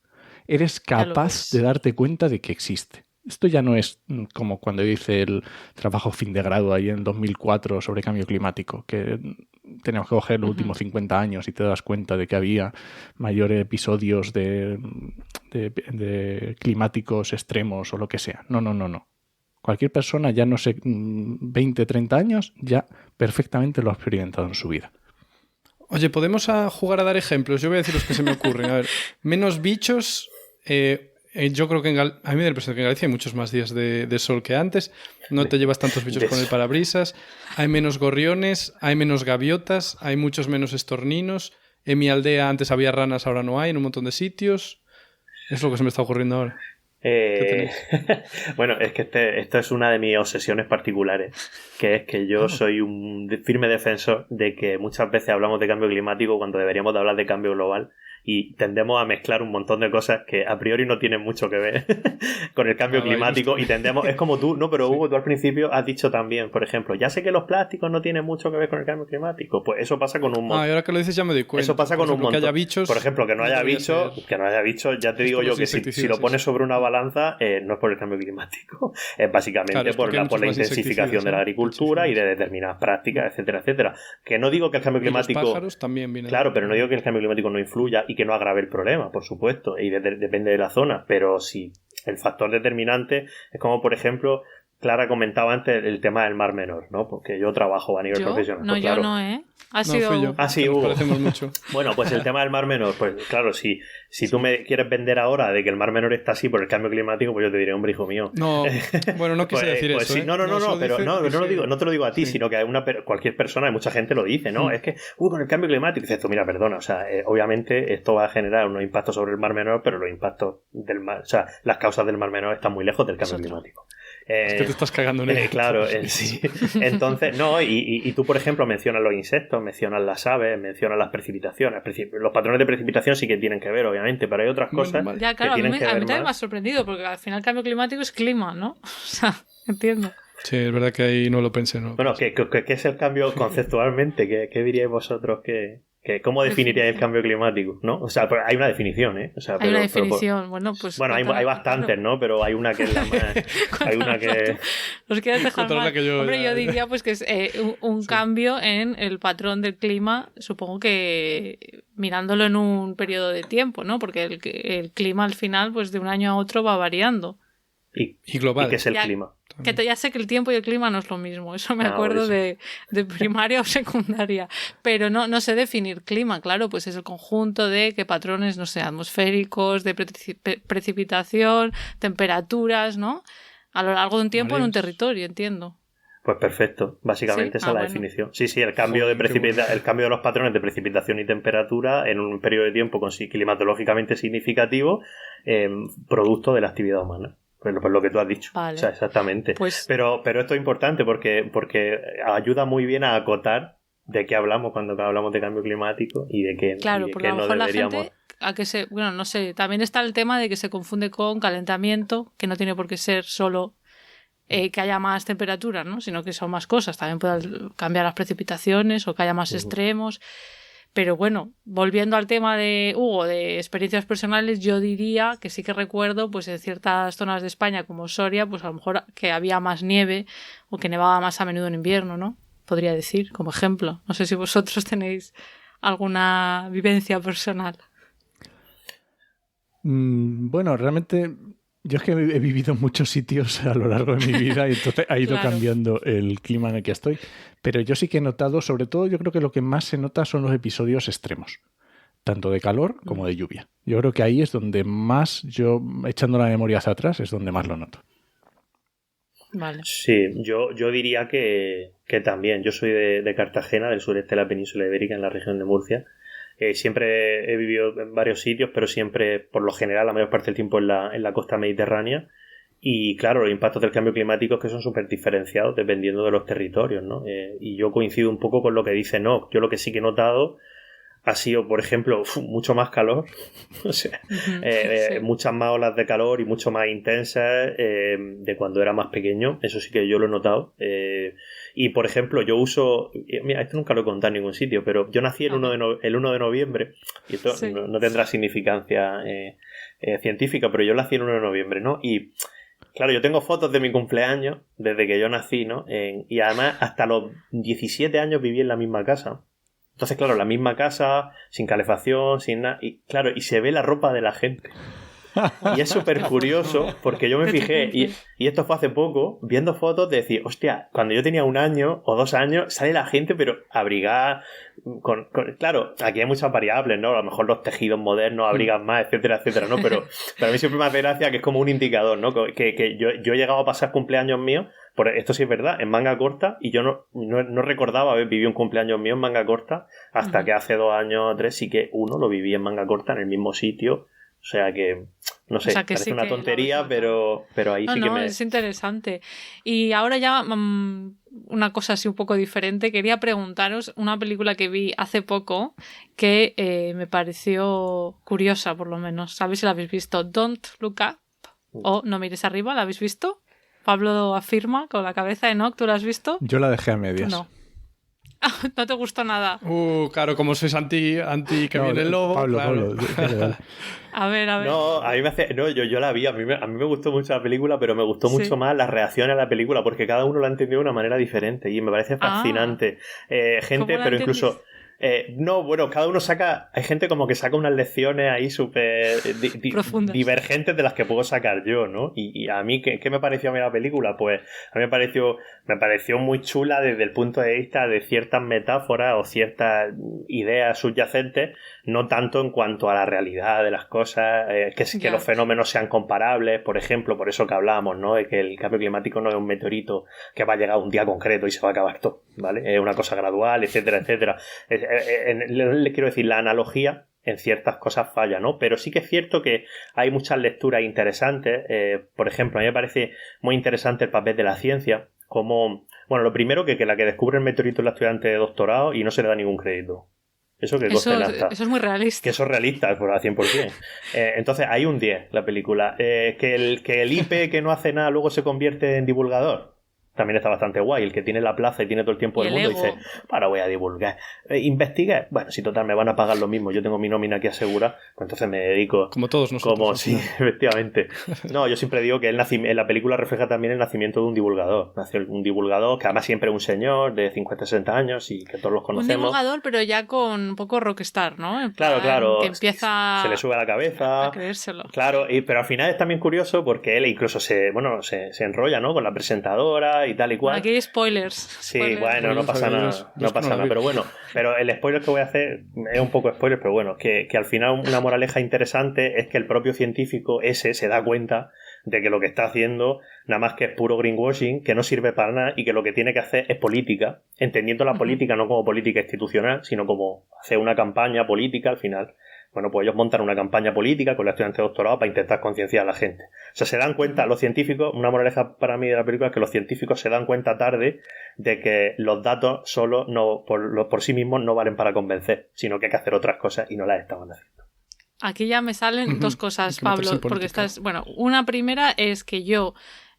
eres capaz de darte cuenta de que existe. Esto ya no es como cuando hice el trabajo fin de grado ahí en 2004 sobre cambio climático, que teníamos que coger los últimos 50 años y te das cuenta de que había mayores episodios de climáticos extremos o lo que sea. No. Cualquier persona, ya no sé, 20, 30 años, ya perfectamente lo ha experimentado en su vida. Oye, ¿podemos jugar a dar ejemplos? Yo voy a decir los que se me ocurren. A ver, menos bichos... yo creo que a mí me da la impresión que en Galicia hay muchos más días de sol que antes. No te llevas tantos bichos con el parabrisas. Hay menos gorriones, hay menos gaviotas, hay muchos menos estorninos. En mi aldea antes había ranas, ahora no hay, en un montón de sitios. Es lo que se me está ocurriendo ahora. Bueno, es que esto es una de mis obsesiones particulares, que es que yo soy un firme defensor de que muchas veces hablamos de cambio climático cuando deberíamos de hablar de cambio global y tendemos a mezclar un montón de cosas que a priori no tienen mucho que ver con el cambio climático y tendemos, es como tú, no, pero Hugo, tú al principio has dicho también, por ejemplo, ya sé que los plásticos no tienen mucho que ver con el cambio climático, pues eso pasa con un montón. Y ahora que lo dices ya me doy cuenta. Eso pasa con un montón. Que haya bichos, por ejemplo, que no haya bichos, ya te digo yo que si lo pones sobre una balanza, no es por el cambio climático, es básicamente por la intensificación de la agricultura y de determinadas prácticas, etcétera, etcétera. Que no digo que el cambio climático... Los pájaros también vienen. Claro, pero no digo que el cambio climático no influya y que no agrave el problema, por supuesto, y depende de la zona, pero sí, el factor determinante es como, por ejemplo, Clara comentaba antes el tema del Mar Menor, ¿no? Porque yo trabajo a nivel profesional. No, pues, claro, yo no, ¿eh? Fui yo. Sí, Hugo. Nos parecemos mucho. Bueno, pues el tema del Mar Menor, pues claro, si tú me quieres vender ahora de que el Mar Menor está así por el cambio climático, pues yo te diré, hombre, hijo mío. No, bueno, no quise decir eso. Sí. No, pero no te lo digo a ti, sino que cualquier persona, mucha gente lo dice, ¿no? Es que, con el cambio climático, dices tú, mira, perdona, o sea, obviamente esto va a generar unos impactos sobre el Mar Menor, pero los impactos del mar, o sea, las causas del Mar Menor están muy lejos del cambio climático. Es que te estás cagando en él. Claro, sí. Entonces, no, y tú, por ejemplo, mencionas los insectos, mencionas las aves, mencionas las precipitaciones. Los patrones de precipitación sí que tienen que ver, obviamente, pero hay otras cosas ya, claro, que tienen que ver. A mí también me ha sorprendido, porque al final el cambio climático es clima, ¿no? O sea, entiendo. Sí, es verdad que ahí no lo pensé, ¿no? Bueno, ¿qué es el cambio conceptualmente? ¿Qué diríais vosotros ¿cómo definiríais el cambio climático? ¿No? O sea, hay una definición, ¿eh? O sea, hay una definición, bueno, pues... Bueno, hay bastantes, ¿no? Pero hay una que es la más... hay una que... ¿Los quieres dejar mal? Yo diría pues que es un cambio en el patrón del clima, supongo que mirándolo en un periodo de tiempo, ¿no? Porque el clima al final, pues de un año a otro va variando. Y global. ¿Y qué es el clima? Que ya sé que el tiempo y el clima no es lo mismo, eso me acuerdo de primaria o secundaria, pero no sé definir clima, claro, pues es el conjunto de qué patrones, no sé, atmosféricos, de precipitación, temperaturas, ¿no? A lo largo de un tiempo en un territorio, entiendo. Pues perfecto, básicamente esa es la definición. Sí, el cambio el cambio de los patrones de precipitación y temperatura en un periodo de tiempo climatológicamente significativo, producto de la actividad humana. Pues lo que tú has dicho. Vale. O sea, exactamente. Pues... Pero esto es importante porque ayuda muy bien a acotar de qué hablamos cuando hablamos de cambio climático y de qué, claro, y de porque qué a lo no mejor deberíamos... la gente bueno, no sé, también está el tema de que se confunde con calentamiento, que no tiene por qué ser solo que haya más temperaturas, ¿no? Sino que son más cosas. También pueden cambiar las precipitaciones o que haya más extremos. Pero bueno, volviendo al tema de Hugo, de experiencias personales, yo diría que sí que recuerdo, pues en ciertas zonas de España como Soria, pues a lo mejor que había más nieve o que nevaba más a menudo en invierno, ¿no? Podría decir, como ejemplo. No sé si vosotros tenéis alguna vivencia personal. Bueno, realmente yo es que he vivido en muchos sitios a lo largo de mi vida y entonces ha ido cambiando el clima en el que estoy. Pero yo sí que he notado, sobre todo yo creo que lo que más se nota son los episodios extremos, tanto de calor como de lluvia. Yo creo que ahí es donde más, yo echando la memoria hacia atrás, es donde más lo noto. Vale. Sí, yo diría que también. Yo soy de Cartagena, del sureste de la península ibérica, en la región de Murcia. Siempre he vivido en varios sitios, pero siempre, por lo general, la mayor parte del tiempo en la costa mediterránea. Y claro, los impactos del cambio climático es que son súper diferenciados dependiendo de los territorios, ¿no? Y yo coincido un poco con lo que dice Nock. Yo lo que sí que he notado ha sido, por ejemplo, mucho más calor, o sea, muchas más olas de calor y mucho más intensas de cuando era más pequeño. Eso sí que yo lo he notado. Y, por ejemplo, yo uso... Mira, esto nunca lo he contado en ningún sitio, pero yo nací el 1 de noviembre, y esto no tendrá significancia científica, pero yo nací el 1 de noviembre, ¿no? Y, claro, yo tengo fotos de mi cumpleaños desde que yo nací, ¿no? Y además, hasta los 17 años viví en la misma casa. Entonces, claro, la misma casa, sin calefacción, sin nada. Y claro, y se ve la ropa de la gente. Y es súper curioso porque yo me fijé, y esto fue hace poco, viendo fotos de decir, hostia, cuando yo tenía 1 año o 2 años, sale la gente, pero abrigada claro, aquí hay muchas variables, ¿no? A lo mejor los tejidos modernos abrigan más, etcétera, etcétera, ¿no? Pero a mí siempre me hace gracia que es como un indicador, ¿no? Que yo he llegado a pasar cumpleaños míos, esto sí es verdad, en manga corta, y yo no recordaba haber vivido un cumpleaños mío en manga corta, hasta que hace 2 años o 3 sí que uno lo viví en manga corta en el mismo sitio. O sea que, No sé, O sea, que parece sí una que lo tontería, habéis pero ahí No, sí que no, me... es interesante. Y ahora ya una cosa así un poco diferente. Quería preguntaros una película que vi hace poco que me pareció curiosa, por lo menos. ¿Sabéis si la habéis visto? Don't Look Up o No mires arriba. ¿La habéis visto? Pablo afirma con la cabeza. Enoch, ¿tú la has visto? Yo la dejé a Tú medias. no. No te gustó nada. Claro, como sois anti que No, viene el lobo, Pablo, claro. Dale, dale. A ver. No, a mí me hace... No, yo la vi, a mí me gustó mucho la película, pero me gustó Sí. mucho más las reacciones a la película, porque cada uno la ha entendido de una manera diferente y me parece fascinante. Gente, ¿Cómo la pero entendís? incluso... no, bueno, cada uno saca... Hay gente como que saca unas lecciones ahí súper Profundas. divergentes de las que puedo sacar yo, ¿no? Y a mí, ¿qué me pareció a mí la película? Pues a mí me pareció muy chula desde el punto de vista de ciertas metáforas o ciertas ideas subyacentes, no tanto en cuanto a la realidad de las cosas, que los fenómenos sean comparables, por ejemplo, por eso que hablábamos, ¿no? De que el cambio climático no es un meteorito que va a llegar un día concreto y se va a acabar todo, ¿vale? Es una cosa gradual, etcétera, etcétera. Le quiero decir, la analogía en ciertas cosas falla, ¿no? Pero sí que es cierto que hay muchas lecturas interesantes. Por ejemplo, a mí me parece muy interesante el papel de la ciencia, como, bueno, lo primero que la que descubre el meteorito es la estudiante de doctorado y no se le da ningún crédito. Eso que Eso hasta. es muy realista. Que eso es realista, por al 100%. Entonces, hay un 10 la película. Que el IP que no hace nada luego se convierte en divulgador. También está bastante guay. El que tiene la plaza y tiene todo el tiempo Y del el mundo ego. dice, para, voy a divulgar. Investigué. Bueno, si total me van a pagar lo mismo, yo tengo mi nómina aquí asegurada, pues entonces me dedico... Como todos nosotros. Como, sí, efectivamente. No, yo siempre digo que en la película refleja también el nacimiento de un divulgador. Nació un divulgador, que además siempre es un señor de 50, 60 años y que todos los conocemos. Un divulgador, pero ya con un poco rockstar, ¿no? En Claro, plan, claro. Que empieza se le sube a la cabeza. a creérselo. Claro, pero al final es también curioso porque él incluso se enrolla, ¿no? Con la presentadora y tal y cual. Bueno, aquí hay spoilers. Sí, Spoilers. bueno, no pasa nada. No pasa nada. Pero bueno, pero el spoiler que voy a hacer es un poco spoiler, pero bueno, que al final una moraleja interesante es que el propio científico ese se da cuenta de que lo que está haciendo nada más que es puro greenwashing, que no sirve para nada y que lo que tiene que hacer es política, entendiendo la política no como política institucional, sino como hacer una campaña política al final. Bueno, pues ellos montan una campaña política con la estudiante de doctorado para intentar concienciar a la gente. O sea, se dan cuenta los científicos, una moraleja para mí de la película es que los científicos se dan cuenta tarde de que los datos solo no por sí mismos no valen para convencer, sino que hay que hacer otras cosas y no las estaban haciendo. Aquí ya me salen dos cosas, Pablo, porque bueno, una primera es que yo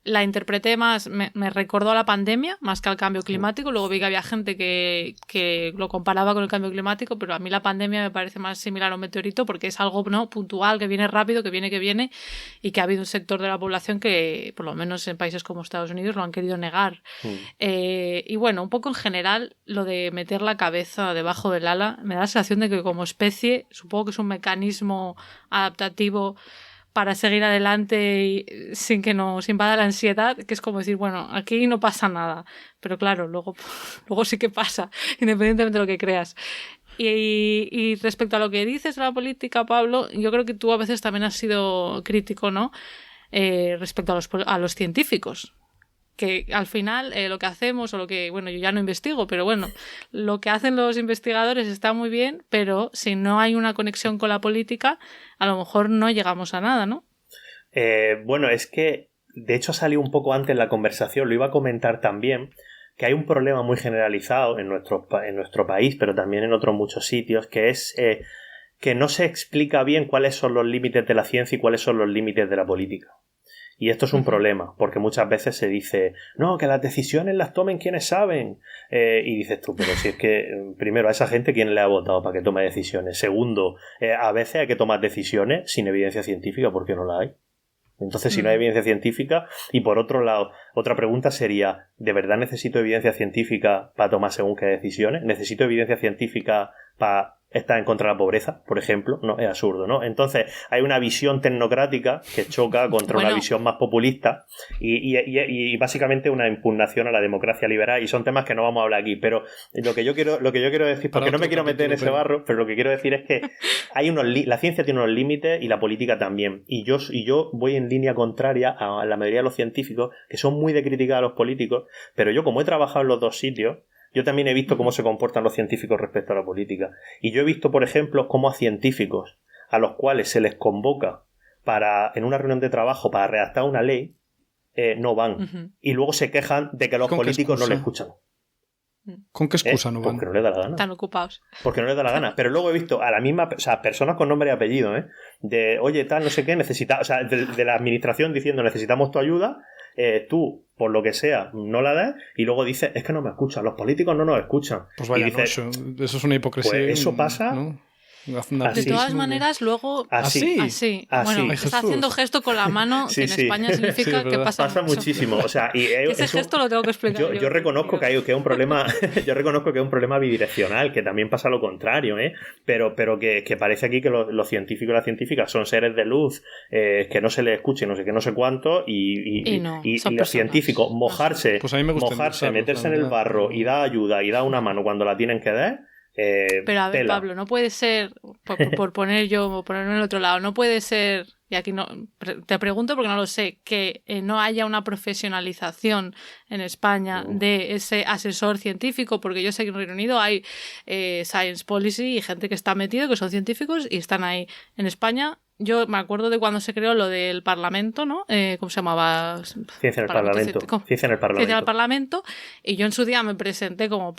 la interpreté más, me recordó a la pandemia más que al cambio climático. Luego vi que había gente que lo comparaba con el cambio climático, pero a mí la pandemia me parece más similar a un meteorito porque es algo no puntual, que viene rápido, que viene y que ha habido un sector de la población que, por lo menos en países como Estados Unidos, lo han querido negar. Y bueno, un poco en general, lo de meter la cabeza debajo del ala, me da la sensación de que como especie, supongo que es un mecanismo adaptativo para seguir adelante y sin que nos invada la ansiedad, que es como decir, bueno, aquí no pasa nada, pero claro, luego sí que pasa, independientemente de lo que creas. Y respecto a lo que dices de la política, Pablo, yo creo que tú a veces también has sido crítico, ¿no? Respecto a los científicos. Que al final lo que hacemos o lo que, bueno, yo ya no investigo, pero bueno, lo que hacen los investigadores está muy bien, pero si no hay una conexión con la política, a lo mejor no llegamos a nada, ¿no? Bueno, es que de hecho salió un poco antes la conversación, lo iba a comentar también, que hay un problema muy generalizado en nuestro país, pero también en otros muchos sitios, que es que no se explica bien cuáles son los límites de la ciencia y cuáles son los límites de la política. Y esto es un problema, porque muchas veces se dice, no, que las decisiones las tomen quienes saben. Y dices tú, pero si es que, primero, a esa gente, ¿quién le ha votado para que tome decisiones? Segundo, a veces hay que tomar decisiones sin evidencia científica, porque no la hay. Entonces, si no hay evidencia científica, y por otro lado, otra pregunta sería, ¿de verdad necesito evidencia científica para tomar según qué decisiones? ¿Necesito evidencia científica para estar en contra de la pobreza, por ejemplo? No, es absurdo, ¿no? Entonces, hay una visión tecnocrática que choca contra una visión más populista y básicamente una impugnación a la democracia liberal, y son temas que no vamos a hablar aquí, pero lo que yo quiero decir, porque no me quiero meter en ese barro, pero lo que quiero decir es que la ciencia tiene unos límites y la política también, y yo voy en línea contraria a la mayoría de los científicos, que son muy de criticar a los políticos, pero yo, como he trabajado en los dos sitios, yo también he visto cómo se comportan los científicos respecto a la política. Y yo he visto, por ejemplo, cómo a científicos a los cuales se les convoca en una reunión de trabajo para redactar una ley, no van. Ujú. Y luego se quejan de que los ¿Con qué políticos no excusa? le escuchan. ¿Con qué excusa no van? Porque no les da la gana. Están ocupados. Porque no les da la gana. Pero luego he visto a la misma, o sea, personas con nombre y apellido, de, oye, tal, no sé qué, o sea, de la administración diciendo, necesitamos tu ayuda, tú, por lo que sea, no la das, y luego dices, es que no me escuchan, los políticos no nos escuchan. Pues vaya, y dices, no, eso es una hipocresía. pues eso pasa. ¿no? De todas maneras, luego... Así. Así. Así. Bueno, Ay, está Jesús. haciendo gesto con la mano, Sí, que en sí. España significa Sí, que pasa mucho. muchísimo. O sea, y Ese gesto lo tengo que explicar. yo reconozco que es un problema, yo reconozco que es un problema bidireccional, que también pasa lo contrario, pero que parece aquí que los científicos y las científicas son seres de luz, que no se les escuche, no sé qué, no sé cuánto, y son los personas. científicos mojarse, Pues a mí me gusta endulzarlos, meterse la en el verdad. barro y dar ayuda y dar una mano cuando la tienen que dar. Pero a ver, tela. Pablo, no puede ser, por ponerme en el otro lado, no puede ser, y aquí no te pregunto porque no lo sé, que no haya una profesionalización en España de ese asesor científico, porque yo sé que en Reino Unido hay Science Policy y gente que está metido, que son científicos y están ahí. En España, yo me acuerdo de cuando se creó lo del Parlamento, ¿no? ¿Cómo se llamaba? Ciencia en el Parlamento. Ciencia en el Parlamento. Ciencia en el Parlamento, y yo en su día me presenté como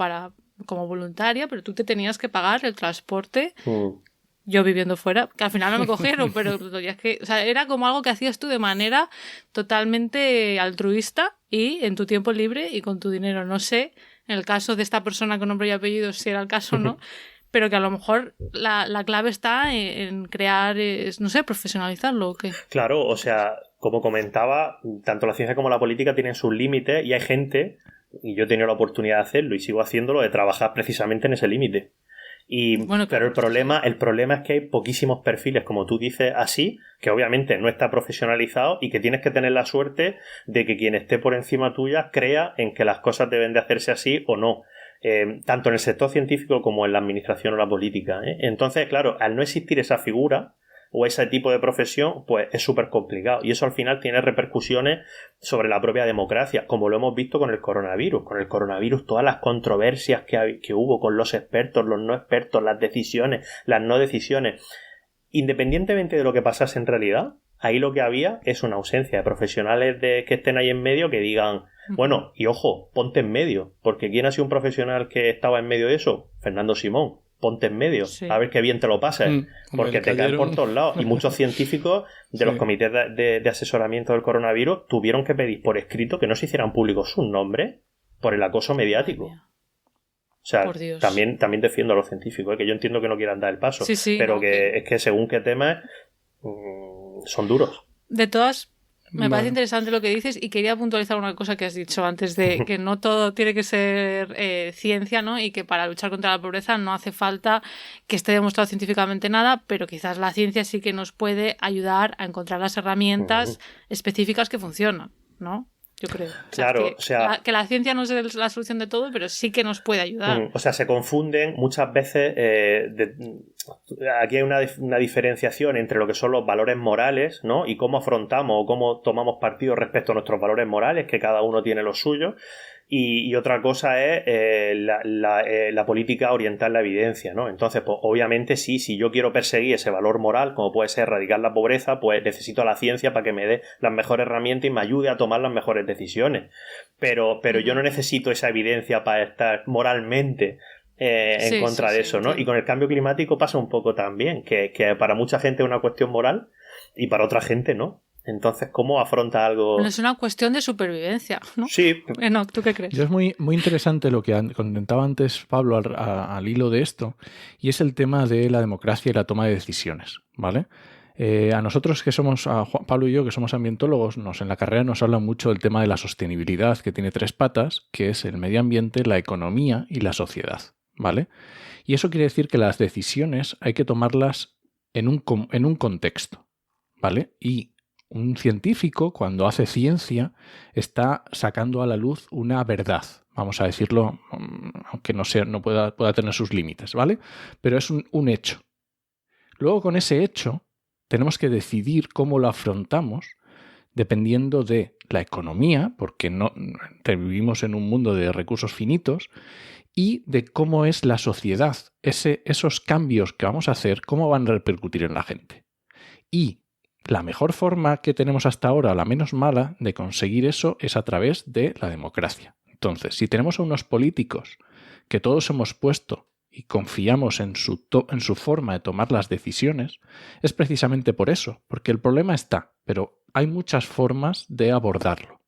voluntaria, pero tú te tenías que pagar el transporte, yo viviendo fuera, que al final no me cogieron, pero es que, o sea, era como algo que hacías tú de manera totalmente altruista y en tu tiempo libre y con tu dinero. No sé, en el caso de esta persona con nombre y apellido, si era el caso o no, pero que a lo mejor la clave está en crear, no sé, profesionalizarlo o qué. Claro, o sea, como comentaba, tanto la ciencia como la política tienen sus límites y hay gente, y yo he tenido la oportunidad de hacerlo y sigo haciéndolo, de trabajar precisamente en ese límite. Bueno, pero el problema es que hay poquísimos perfiles, como tú dices, así, que obviamente no está profesionalizado y que tienes que tener la suerte de que quien esté por encima tuya crea en que las cosas deben de hacerse así o no. Tanto en el sector científico como en la administración o la política. Entonces, claro, al no existir esa figura o ese tipo de profesión, pues es súper complicado. Y eso al final tiene repercusiones sobre la propia democracia, como lo hemos visto con el coronavirus. Con el coronavirus, todas las controversias que hubo con los expertos, los no expertos, las decisiones, las no decisiones. Independientemente de lo que pasase en realidad, ahí lo que había es una ausencia de profesionales que estén ahí en medio que digan, bueno, y ojo, ponte en medio, porque ¿quién ha sido un profesional que estaba en medio de eso? Fernando Simón. Ponte en medio, sí. A ver qué bien te lo pases, porque te caen por todos lados. Y muchos científicos de los comités de asesoramiento del coronavirus tuvieron que pedir por escrito que no se hicieran públicos sus nombres por el acoso mediático. O sea, también defiendo a los científicos, que yo entiendo que no quieran dar el paso, pero es que según qué temas son duros. De todas, me parece interesante lo que dices y quería puntualizar una cosa que has dicho antes de que no todo tiene que ser ciencia, ¿no? Y que para luchar contra la pobreza no hace falta que esté demostrado científicamente nada, pero quizás la ciencia sí que nos puede ayudar a encontrar las herramientas específicas que funcionan, ¿no? Yo creo. Claro, que la ciencia no es la solución de todo, pero sí que nos puede ayudar. O sea, se confunden muchas veces. Aquí hay una diferenciación entre lo que son los valores morales, ¿no? Y cómo afrontamos o cómo tomamos partido respecto a nuestros valores morales, que cada uno tiene los suyos. Y otra cosa es la política orientada en la evidencia, ¿no? Entonces, pues obviamente sí, si yo quiero perseguir ese valor moral, como puede ser erradicar la pobreza, pues necesito a la ciencia para que me dé las mejores herramientas y me ayude a tomar las mejores decisiones. Pero yo no necesito esa evidencia para estar moralmente en contra de eso, ¿no? Sí. Y con el cambio climático pasa un poco también, que para mucha gente es una cuestión moral y para otra gente no. Entonces, ¿cómo afronta algo? Bueno, es una cuestión de supervivencia, ¿no? Sí. No, ¿tú qué crees? Es muy, muy interesante lo que comentaba antes Pablo al hilo de esto, y es el tema de la democracia y la toma de decisiones, ¿vale? A nosotros que somos, a Pablo y yo, que somos ambientólogos, en la carrera nos habla mucho del tema de la sostenibilidad, que tiene 3 patas, que es el medio ambiente, la economía y la sociedad, ¿vale? Y eso quiere decir que las decisiones hay que tomarlas en un contexto, ¿vale? Y un científico, cuando hace ciencia, está sacando a la luz una verdad, vamos a decirlo, aunque no pueda tener sus límites, ¿vale? Pero es un hecho. Luego, con ese hecho, tenemos que decidir cómo lo afrontamos dependiendo de la economía, porque vivimos en un mundo de recursos finitos, y de cómo es la sociedad. Esos cambios que vamos a hacer, cómo van a repercutir en la gente. Y La mejor forma que tenemos hasta ahora, la menos mala, de conseguir eso es a través de la democracia. Entonces, si tenemos a unos políticos que todos hemos puesto y confiamos en su forma de tomar las decisiones, es precisamente por eso, porque el problema está, pero hay muchas formas de abordarlo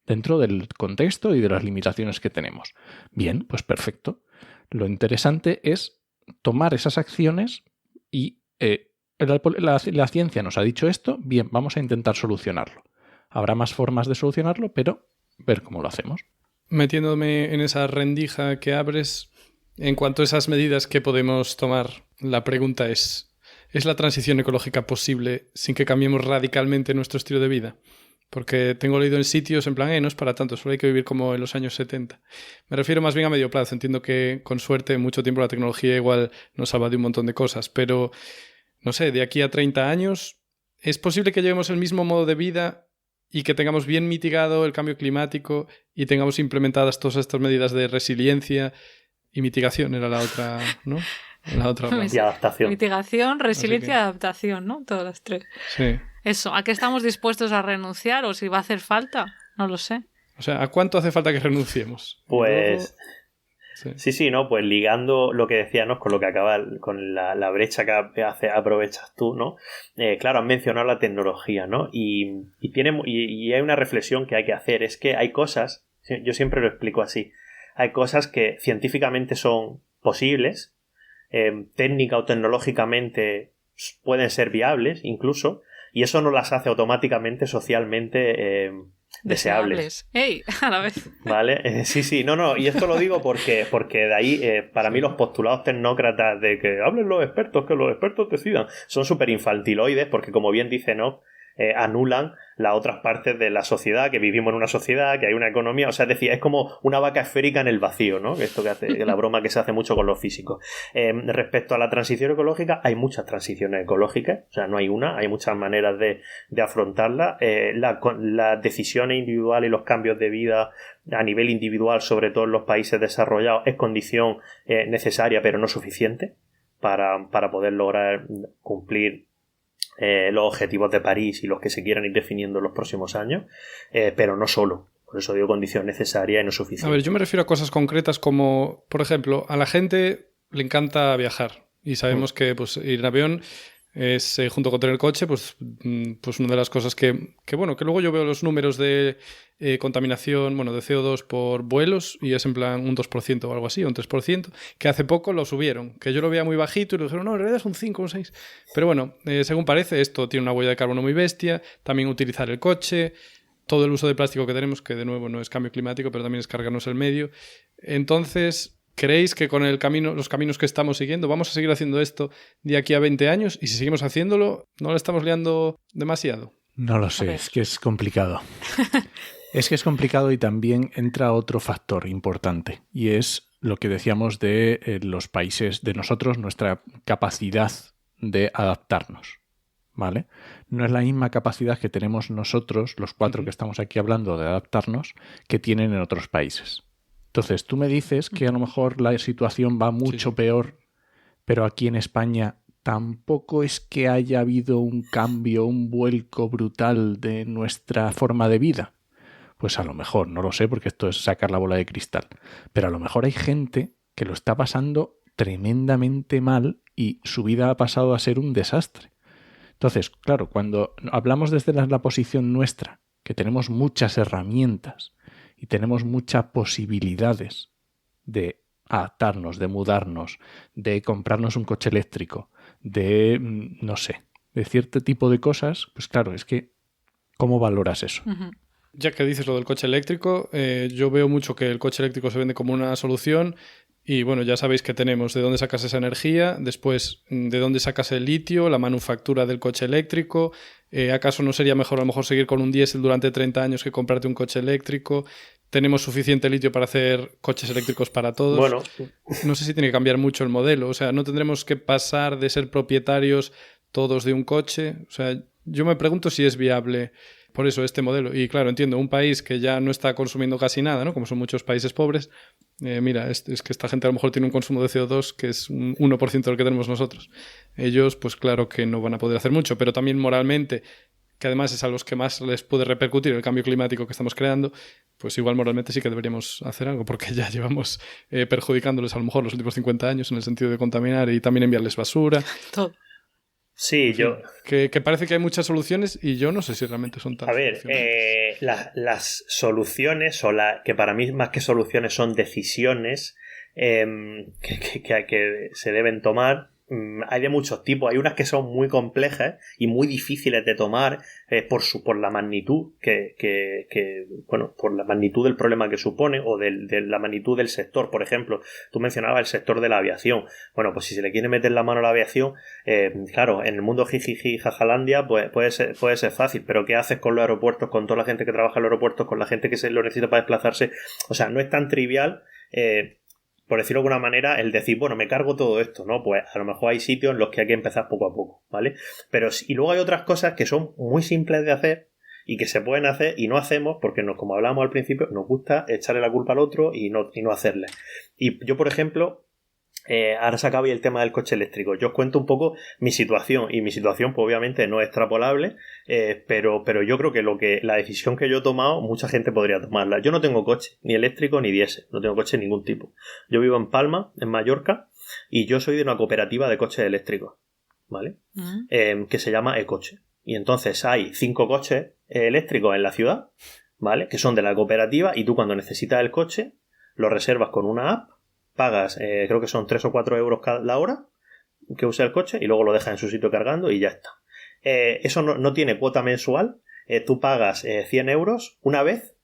dentro del contexto y de las limitaciones que tenemos. Bien, pues perfecto. Lo interesante es tomar esas acciones y la ciencia nos ha dicho esto, bien, vamos a intentar solucionarlo. Habrá más formas de solucionarlo, pero ver cómo lo hacemos. Metiéndome en esa rendija que abres, en cuanto a esas medidas que podemos tomar, la pregunta ¿es la transición ecológica posible sin que cambiemos radicalmente nuestro estilo de vida? Porque tengo leído en sitios en plan, no es para tanto, solo hay que vivir como en los años 70. Me refiero más bien a medio plazo. Entiendo que con suerte mucho tiempo la tecnología igual nos salva de un montón de cosas, pero no sé, de aquí a 30 años, ¿es posible que llevemos el mismo modo de vida y que tengamos bien mitigado el cambio climático y tengamos implementadas todas estas medidas de resiliencia y mitigación? Era la otra, ¿no? La otra rama. Y adaptación. Mitigación, resiliencia y adaptación, ¿no? Todas las tres. Sí. Eso, ¿a qué estamos dispuestos a renunciar o si va a hacer falta? No lo sé. O sea, ¿a cuánto hace falta que renunciemos? Pues... Sí. Sí, ¿no? Pues ligando lo que decíamos con lo que acaba, con la brecha que aprovechas tú, ¿no? Claro, has mencionado la tecnología, ¿no? Y hay una reflexión que hay que hacer, es que hay cosas, yo siempre lo explico así, hay cosas que científicamente son posibles, técnica o tecnológicamente pueden ser viables incluso, y eso no las hace automáticamente socialmente deseables. ¡Ey! A la vez. ¿Vale? Sí, no, y esto lo digo porque de ahí, para mí los postulados tecnócratas de que hablen los expertos, que los expertos decidan, son súper infantiloides porque, como bien dice Enoch, anulan las otras partes de la sociedad, que vivimos en una sociedad, que hay una economía, o sea, es decir, es como una vaca esférica en el vacío, ¿no? Esto que hace, la broma que se hace mucho con los físicos. Respecto a la transición ecológica, hay muchas transiciones ecológicas, o sea, no hay una, hay muchas maneras de afrontarla. Las decisiones individuales y los cambios de vida a nivel individual, sobre todo en los países desarrollados, es condición necesaria, pero no suficiente para poder lograr cumplir los objetivos de París y los que se quieran ir definiendo en los próximos años, pero no solo. Por eso digo condición necesaria y no suficiente. A ver, yo me refiero a cosas concretas como, por ejemplo, a la gente le encanta viajar y sabemos que pues, ir en avión es, junto con tener coche, pues una de las cosas que luego yo veo los números de contaminación, de CO2 por vuelos y es en plan un 2% o algo así, un 3%, que hace poco lo subieron, que yo lo veía muy bajito y lo dijeron, no, en realidad es un 5 o un 6. Pero bueno, según parece, esto tiene una huella de carbono muy bestia, también utilizar el coche, todo el uso de plástico que tenemos, que de nuevo no es cambio climático, pero también es cargarnos el medio. Entonces, ¿creéis que con los caminos que estamos siguiendo vamos a seguir haciendo esto de aquí a 20 años? Y si seguimos haciéndolo, ¿no lo estamos liando demasiado? No lo sé, es que es complicado. Es que es complicado y también entra otro factor importante y es lo que decíamos de los países, de nosotros, nuestra capacidad de adaptarnos, ¿vale? No es la misma capacidad que tenemos nosotros, los cuatro que estamos aquí hablando de adaptarnos, que tienen en otros países. Entonces, tú me dices que a lo mejor la situación va mucho peor, pero aquí en España tampoco es que haya habido un cambio, un vuelco brutal de nuestra forma de vida. Pues a lo mejor, no lo sé, porque esto es sacar la bola de cristal. Pero a lo mejor hay gente que lo está pasando tremendamente mal y su vida ha pasado a ser un desastre. Entonces, claro, cuando hablamos desde la posición nuestra, que tenemos muchas herramientas y tenemos muchas posibilidades de adaptarnos, de mudarnos, de comprarnos un coche eléctrico, de, no sé, de cierto tipo de cosas, pues claro, es que, ¿cómo valoras eso? Uh-huh. Ya que dices lo del coche eléctrico, yo veo mucho que el coche eléctrico se vende como una solución y bueno, ya sabéis que tenemos de dónde sacas esa energía, después de dónde sacas el litio, la manufactura del coche eléctrico, ¿acaso no sería mejor a lo mejor seguir con un diésel durante 30 años que comprarte un coche eléctrico? ¿Tenemos suficiente litio para hacer coches eléctricos para todos? Bueno. No sé si tiene que cambiar mucho el modelo, o sea, ¿no tendremos que pasar de ser propietarios todos de un coche? O sea, yo me pregunto si es viable por eso este modelo. Y claro, entiendo, un país que ya no está consumiendo casi nada, ¿no? Como son muchos países pobres, mira, es que esta gente a lo mejor tiene un consumo de CO2 que es un 1% del que tenemos nosotros. Ellos, pues claro que no van a poder hacer mucho, pero también moralmente, que además es a los que más les puede repercutir el cambio climático que estamos creando, pues igual moralmente sí que deberíamos hacer algo, porque ya llevamos perjudicándoles a lo mejor los últimos 50 años en el sentido de contaminar y también enviarles basura. Todo. Sí, en fin, que parece que hay muchas soluciones y yo no sé si realmente son tan... A ver, las soluciones, que para mí más que soluciones son decisiones que se deben tomar. Hay de muchos tipos. Hay unas que son muy complejas y muy difíciles de tomar por la magnitud por la magnitud del problema que supone o de la magnitud del sector. Por ejemplo, tú mencionabas el sector de la aviación. Bueno, pues si se le quiere meter la mano a la aviación, claro, en el mundo jijiji jajalandia pues puede ser fácil, pero ¿qué haces con los aeropuertos, con toda la gente que trabaja en los aeropuertos, con la gente que se lo necesita para desplazarse? O sea, no es tan trivial por decirlo de alguna manera, el decir, bueno, me cargo todo esto, ¿no? Pues a lo mejor hay sitios en los que hay que empezar poco a poco, ¿vale? Pero y luego hay otras cosas que son muy simples de hacer y que se pueden hacer y no hacemos porque, como hablábamos al principio, nos gusta echarle la culpa al otro y no hacerle. Y yo, por ejemplo, ahora se acaba el tema del coche eléctrico. Yo os cuento un poco mi situación y mi situación pues obviamente no es extrapolable, pero yo creo que la decisión que yo he tomado mucha gente podría tomarla. Yo no tengo coche, ni eléctrico ni diésel, no tengo coche de ningún tipo. Yo vivo en Palma, en Mallorca, y yo soy de una cooperativa de coches eléctricos, ¿vale? Que se llama Ecoche. Y entonces hay 5 coches eléctricos en la ciudad, ¿vale? Que son de la cooperativa y tú cuando necesitas el coche lo reservas con una app, pagas, creo que son 3 o 4 euros la hora que usa el coche y luego lo dejas en su sitio cargando y ya está. Eso no tiene cuota mensual, tú pagas 100 euros una vez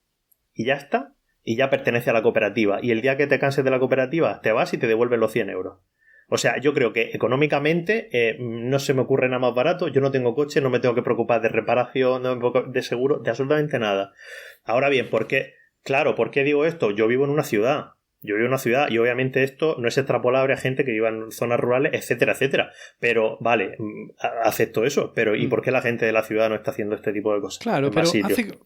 y ya está, y ya pertenece a la cooperativa. Y el día que te canses de la cooperativa te vas y te devuelven los 100 euros. O sea, yo creo que económicamente no se me ocurre nada más barato. Yo no tengo coche, no me tengo que preocupar de reparación, de seguro, de absolutamente nada. Ahora bien, ¿por qué digo esto? Yo vivo en una ciudad. Y obviamente esto no es extrapolable a gente que viva en zonas rurales, etcétera, etcétera. Pero, vale, acepto eso. Pero, ¿y por qué la gente de la ciudad no está haciendo este tipo de cosas? Claro, pero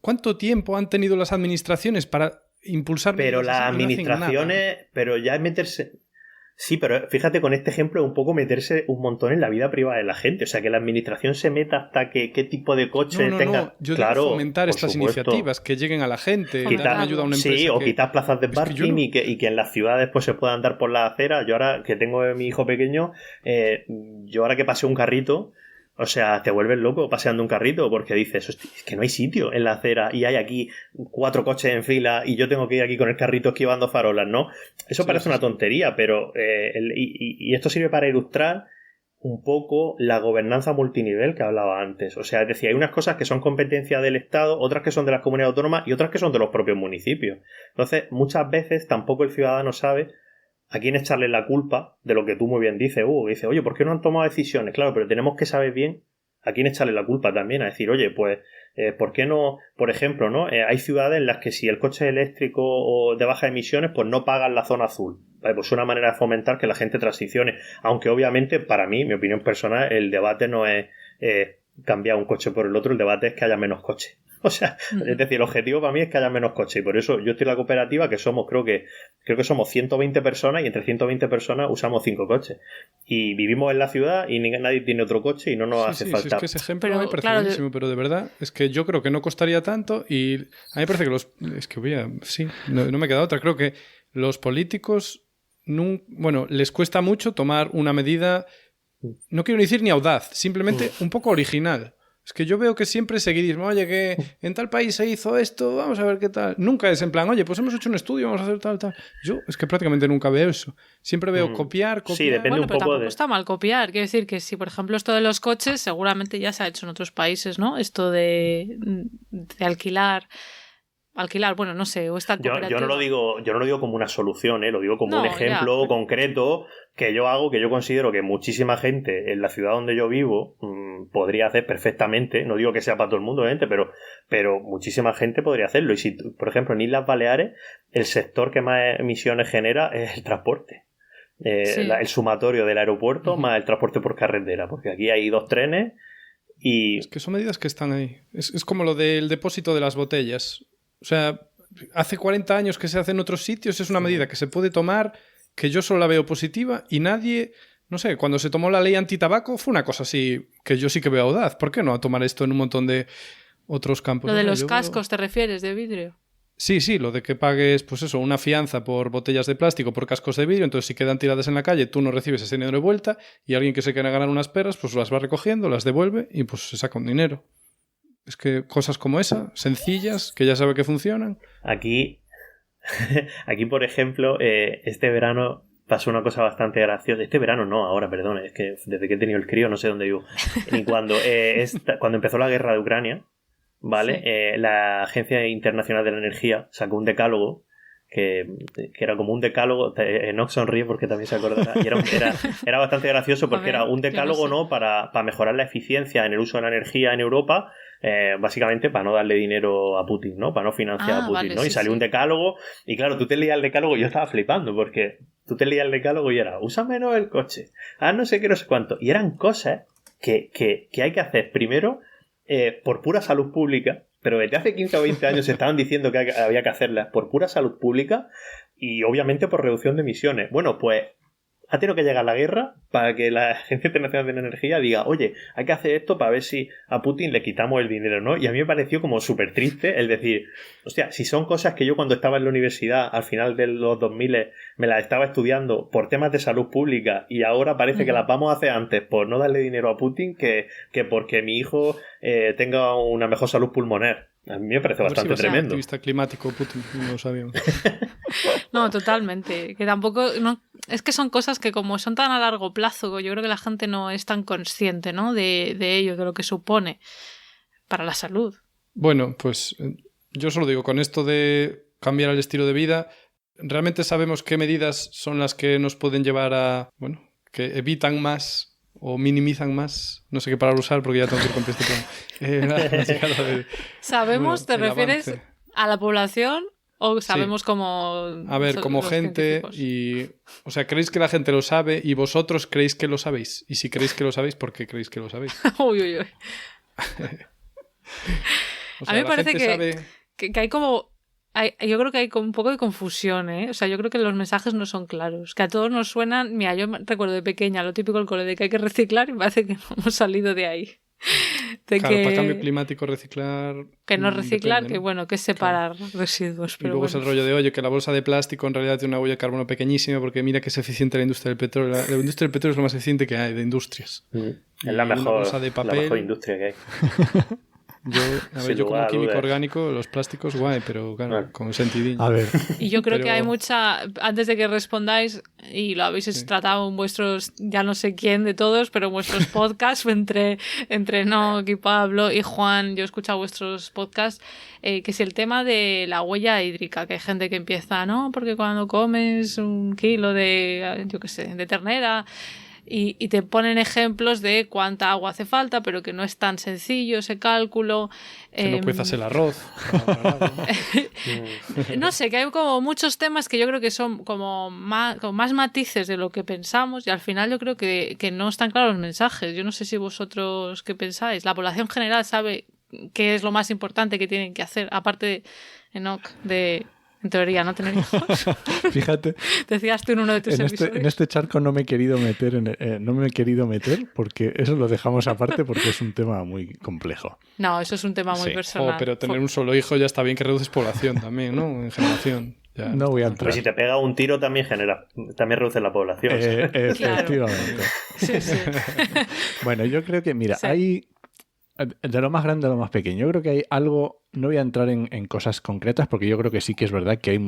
¿cuánto tiempo han tenido las administraciones para impulsar? Pero las administraciones, pero ya es meterse... Sí, pero fíjate, con este ejemplo es un poco meterse un montón en la vida privada de la gente. O sea, que la administración se meta hasta qué tipo de coche tenga. No. Yo digo fomentar estas iniciativas, que lleguen a la gente, dar ayuda a una empresa. Sí, o quitar plazas de parking y que en las ciudades pues se puedan andar por la acera. Yo ahora que tengo a mi hijo pequeño, yo ahora que paseo un carrito, o sea, te vuelves loco paseando un carrito porque dices, hostia, es que no hay sitio en la acera y hay aquí 4 coches en fila y yo tengo que ir aquí con el carrito esquivando farolas, ¿no? Eso parece una tontería, pero y esto sirve para ilustrar un poco la gobernanza multinivel que hablaba antes. O sea, es decir, hay unas cosas que son competencia del Estado, otras que son de las comunidades autónomas y otras que son de los propios municipios. Entonces, muchas veces tampoco el ciudadano sabe a quién echarle la culpa de lo que tú muy bien dices, Hugo. Dice, oye, ¿por qué no han tomado decisiones? Claro, pero tenemos que saber bien a quién echarle la culpa también. A decir, oye, pues, ¿por qué no? Por ejemplo, ¿no? Hay ciudades en las que si el coche es eléctrico o de bajas emisiones, pues no pagan la zona azul. Vale, pues es una manera de fomentar que la gente transicione. Aunque obviamente, para mí, mi opinión personal, el debate no es cambiar un coche por el otro, el debate es que haya menos coches. O sea, es decir, el objetivo para mí es que haya menos coches y por eso yo estoy en la cooperativa que somos, creo que somos 120 personas y entre 120 personas usamos 5 coches y vivimos en la ciudad y nadie tiene otro coche y no nos hace falta. Sí, es que ese ejemplo me parece buenísimo, pero de verdad es que yo creo que no costaría tanto y a mí me parece que no me queda otra, creo que los políticos les cuesta mucho tomar una medida, no quiero decir ni audaz, simplemente un poco original. Es que yo veo que siempre seguidismo, oye, que en tal país se hizo esto, vamos a ver qué tal. Nunca es en plan, oye, pues hemos hecho un estudio, vamos a hacer tal. Yo es que prácticamente nunca veo eso. Siempre veo copiar. Sí, depende un pero poco tampoco está mal copiar. Quiero decir que si, por ejemplo, esto de los coches, seguramente ya se ha hecho en otros países, ¿no? Esto de alquilar, bueno, no sé, o esta cooperativa. Yo no lo digo como una solución, lo digo como un ejemplo concreto que yo hago, que yo considero que muchísima gente en la ciudad donde yo vivo podría hacer perfectamente. No digo que sea para todo el mundo, obviamente, pero muchísima gente podría hacerlo. Y si, por ejemplo, en Islas Baleares, el sector que más emisiones genera es el transporte. El sumatorio del aeropuerto más el transporte por carretera, porque aquí hay 2 trenes Y... Es que son medidas que están ahí. Es como lo del depósito de las botellas. O sea, hace 40 años que se hace en otros sitios, es una medida que se puede tomar, que yo solo la veo positiva y nadie... No sé, cuando se tomó la ley antitabaco fue una cosa así que yo sí que veo audaz. ¿Por qué no tomar esto en un montón de otros campos? Lo de los cascos, ¿te refieres, de vidrio? Sí, lo de que pagues, pues eso, una fianza por botellas de plástico, por cascos de vidrio, entonces si quedan tiradas en la calle, tú no recibes ese dinero de vuelta y alguien que se quiera ganar unas perras, pues las va recogiendo, las devuelve y pues se saca un dinero. Es que cosas como esa, sencillas, que ya sabe que funcionan. Aquí, por ejemplo, este verano pasó una cosa bastante graciosa. Este verano no, ahora, perdón, es que desde que he tenido el crío no sé dónde vivo. Y cuando empezó la guerra de Ucrania, ¿vale? Sí. La Agencia Internacional de la Energía sacó un decálogo que era como un decálogo. Enoch sonríe porque también se acordará. Y era bastante gracioso porque era un decálogo, ¿no? Para mejorar la eficiencia en el uso de la energía en Europa, básicamente para no darle dinero a Putin, ¿no? Para no financiar a Putin, vale, ¿no? Sí, y salió un decálogo y claro, tú te leías el decálogo y yo estaba flipando porque tú te leías el decálogo y era usa menos el coche, no sé qué, no sé cuánto. Y eran cosas que hay que hacer primero por pura salud pública, pero desde hace 15 o 20 años se estaban diciendo que había que hacerlas por pura salud pública y obviamente por reducción de emisiones. Bueno, pues ha tenido que llegar la guerra para que la Agencia Internacional de la Energía diga, oye, hay que hacer esto para ver si a Putin le quitamos el dinero, ¿no? Y a mí me pareció como súper triste el decir, hostia, si son cosas que yo cuando estaba en la universidad al final de los 2000 me las estaba estudiando por temas de salud pública y ahora parece que las vamos a hacer antes por no darle dinero a Putin que porque mi hijo tenga una mejor salud pulmonar. A mí me parece bastante tremendo. Activista climático, Putin, no lo sabíamos. No, totalmente. Que tampoco... No, es que son cosas que como son tan a largo plazo, yo creo que la gente no es tan consciente, ¿no? de ello, de lo que supone para la salud. Bueno, pues yo solo digo, con esto de cambiar el estilo de vida, ¿realmente sabemos qué medidas son las que nos pueden llevar a... bueno, que evitan más... o minimizan más, no sé qué palabra usar porque ya tengo que ir con este plan. ¿Sabemos, te refieres avance a la población o sabemos como... A ver, como gente y... O sea, ¿creéis que la gente lo sabe y vosotros creéis que lo sabéis? Y si creéis que lo sabéis, ¿por qué creéis que lo sabéis? Uy. O sea, a mí me parece que hay como... yo creo que hay un poco de confusión, ¿eh? O sea, yo creo que los mensajes no son claros. Que a todos nos suenan... Mira, yo recuerdo de pequeña lo típico del cole de que hay que reciclar y me parece que no hemos salido de ahí. Claro, para cambio climático reciclar... Que no reciclar, depende, ¿no? Que bueno, que es separar claro. Residuos. Pero y luego es el rollo de, oye, que la bolsa de plástico en realidad tiene una huella de carbono pequeñísima porque mira que es eficiente la industria del petróleo. La industria del petróleo es lo más eficiente que hay de industrias. Es la mejor industria que hay. Yo como químico orgánico, los plásticos, guay, pero claro, con sentidillo. A ver. Y yo creo que hay mucha... Antes de que respondáis, y lo habéis tratado en vuestros, ya no sé quién de todos, pero en vuestros podcasts, entre Enoch y Pablo y Juan, yo he escuchado vuestros podcasts, que es el tema de la huella hídrica, que hay gente que empieza, ¿no? Porque cuando comes 1 kilo de, yo qué sé, de ternera... Y te ponen ejemplos de cuánta agua hace falta, pero que no es tan sencillo ese cálculo. Que no cuezas el arroz. No sé, que hay como muchos temas que yo creo que son como más matices de lo que pensamos y al final yo creo que no están claros los mensajes. Yo no sé si vosotros qué pensáis. La población general sabe qué es lo más importante que tienen que hacer, aparte de Enoch, en teoría, no tener hijos. Fíjate. Decías tú en uno de tus episodios. En este charco no me he querido meter porque eso lo dejamos aparte porque es un tema muy complejo. No, eso es un tema muy personal. Pero tener un solo hijo ya está bien, que reduces población también, ¿no? En generación. Ya. No voy a entrar. Pero si te pega un tiro también reduce la población. Efectivamente. Sí. Bueno, yo creo que, mira, hay... De lo más grande a lo más pequeño. Yo creo que hay algo... No voy a entrar en cosas concretas porque yo creo que sí que es verdad que hay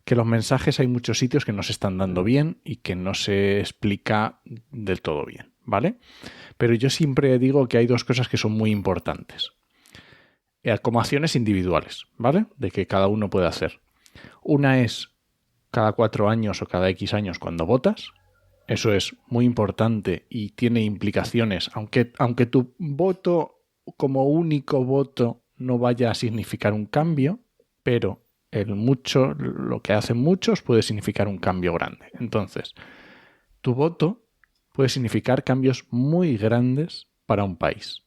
que los mensajes hay muchos sitios que no se están dando bien y que no se explica del todo bien, ¿vale? Pero yo siempre digo que hay 2 cosas que son muy importantes. Como acciones individuales, ¿vale? De que cada uno puede hacer. Una es cada 4 años o cada X años cuando votas. Eso es muy importante y tiene implicaciones, aunque tu voto como único voto no vaya a significar un cambio, pero lo que hacen muchos puede significar un cambio grande. Entonces, tu voto puede significar cambios muy grandes para un país.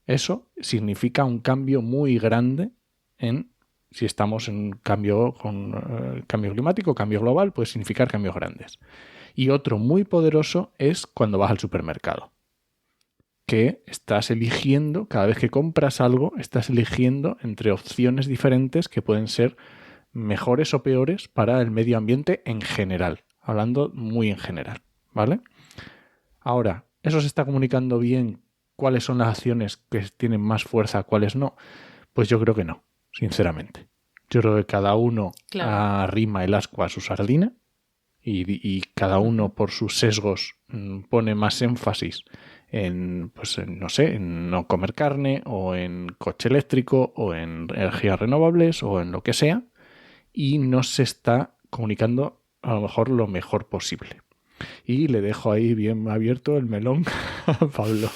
Eso significa un cambio muy grande en, si estamos en un cambio con cambio climático, cambio global, puede significar cambios grandes. Y otro muy poderoso es cuando vas al supermercado, que estás eligiendo, cada vez que compras algo, estás eligiendo entre opciones diferentes que pueden ser mejores o peores para el medio ambiente en general, hablando muy en general, ¿vale? Ahora, ¿eso se está comunicando bien? ¿Cuáles son las acciones que tienen más fuerza, cuáles no? Pues yo creo que no, sinceramente. Yo creo que cada uno arrima el ascua a su sardina y cada uno por sus sesgos pone más énfasis en, pues, no sé, en no comer carne o en coche eléctrico o en energías renovables o en lo que sea, y no se está comunicando a lo mejor lo mejor posible. Y le dejo ahí bien abierto el melón a Pablo.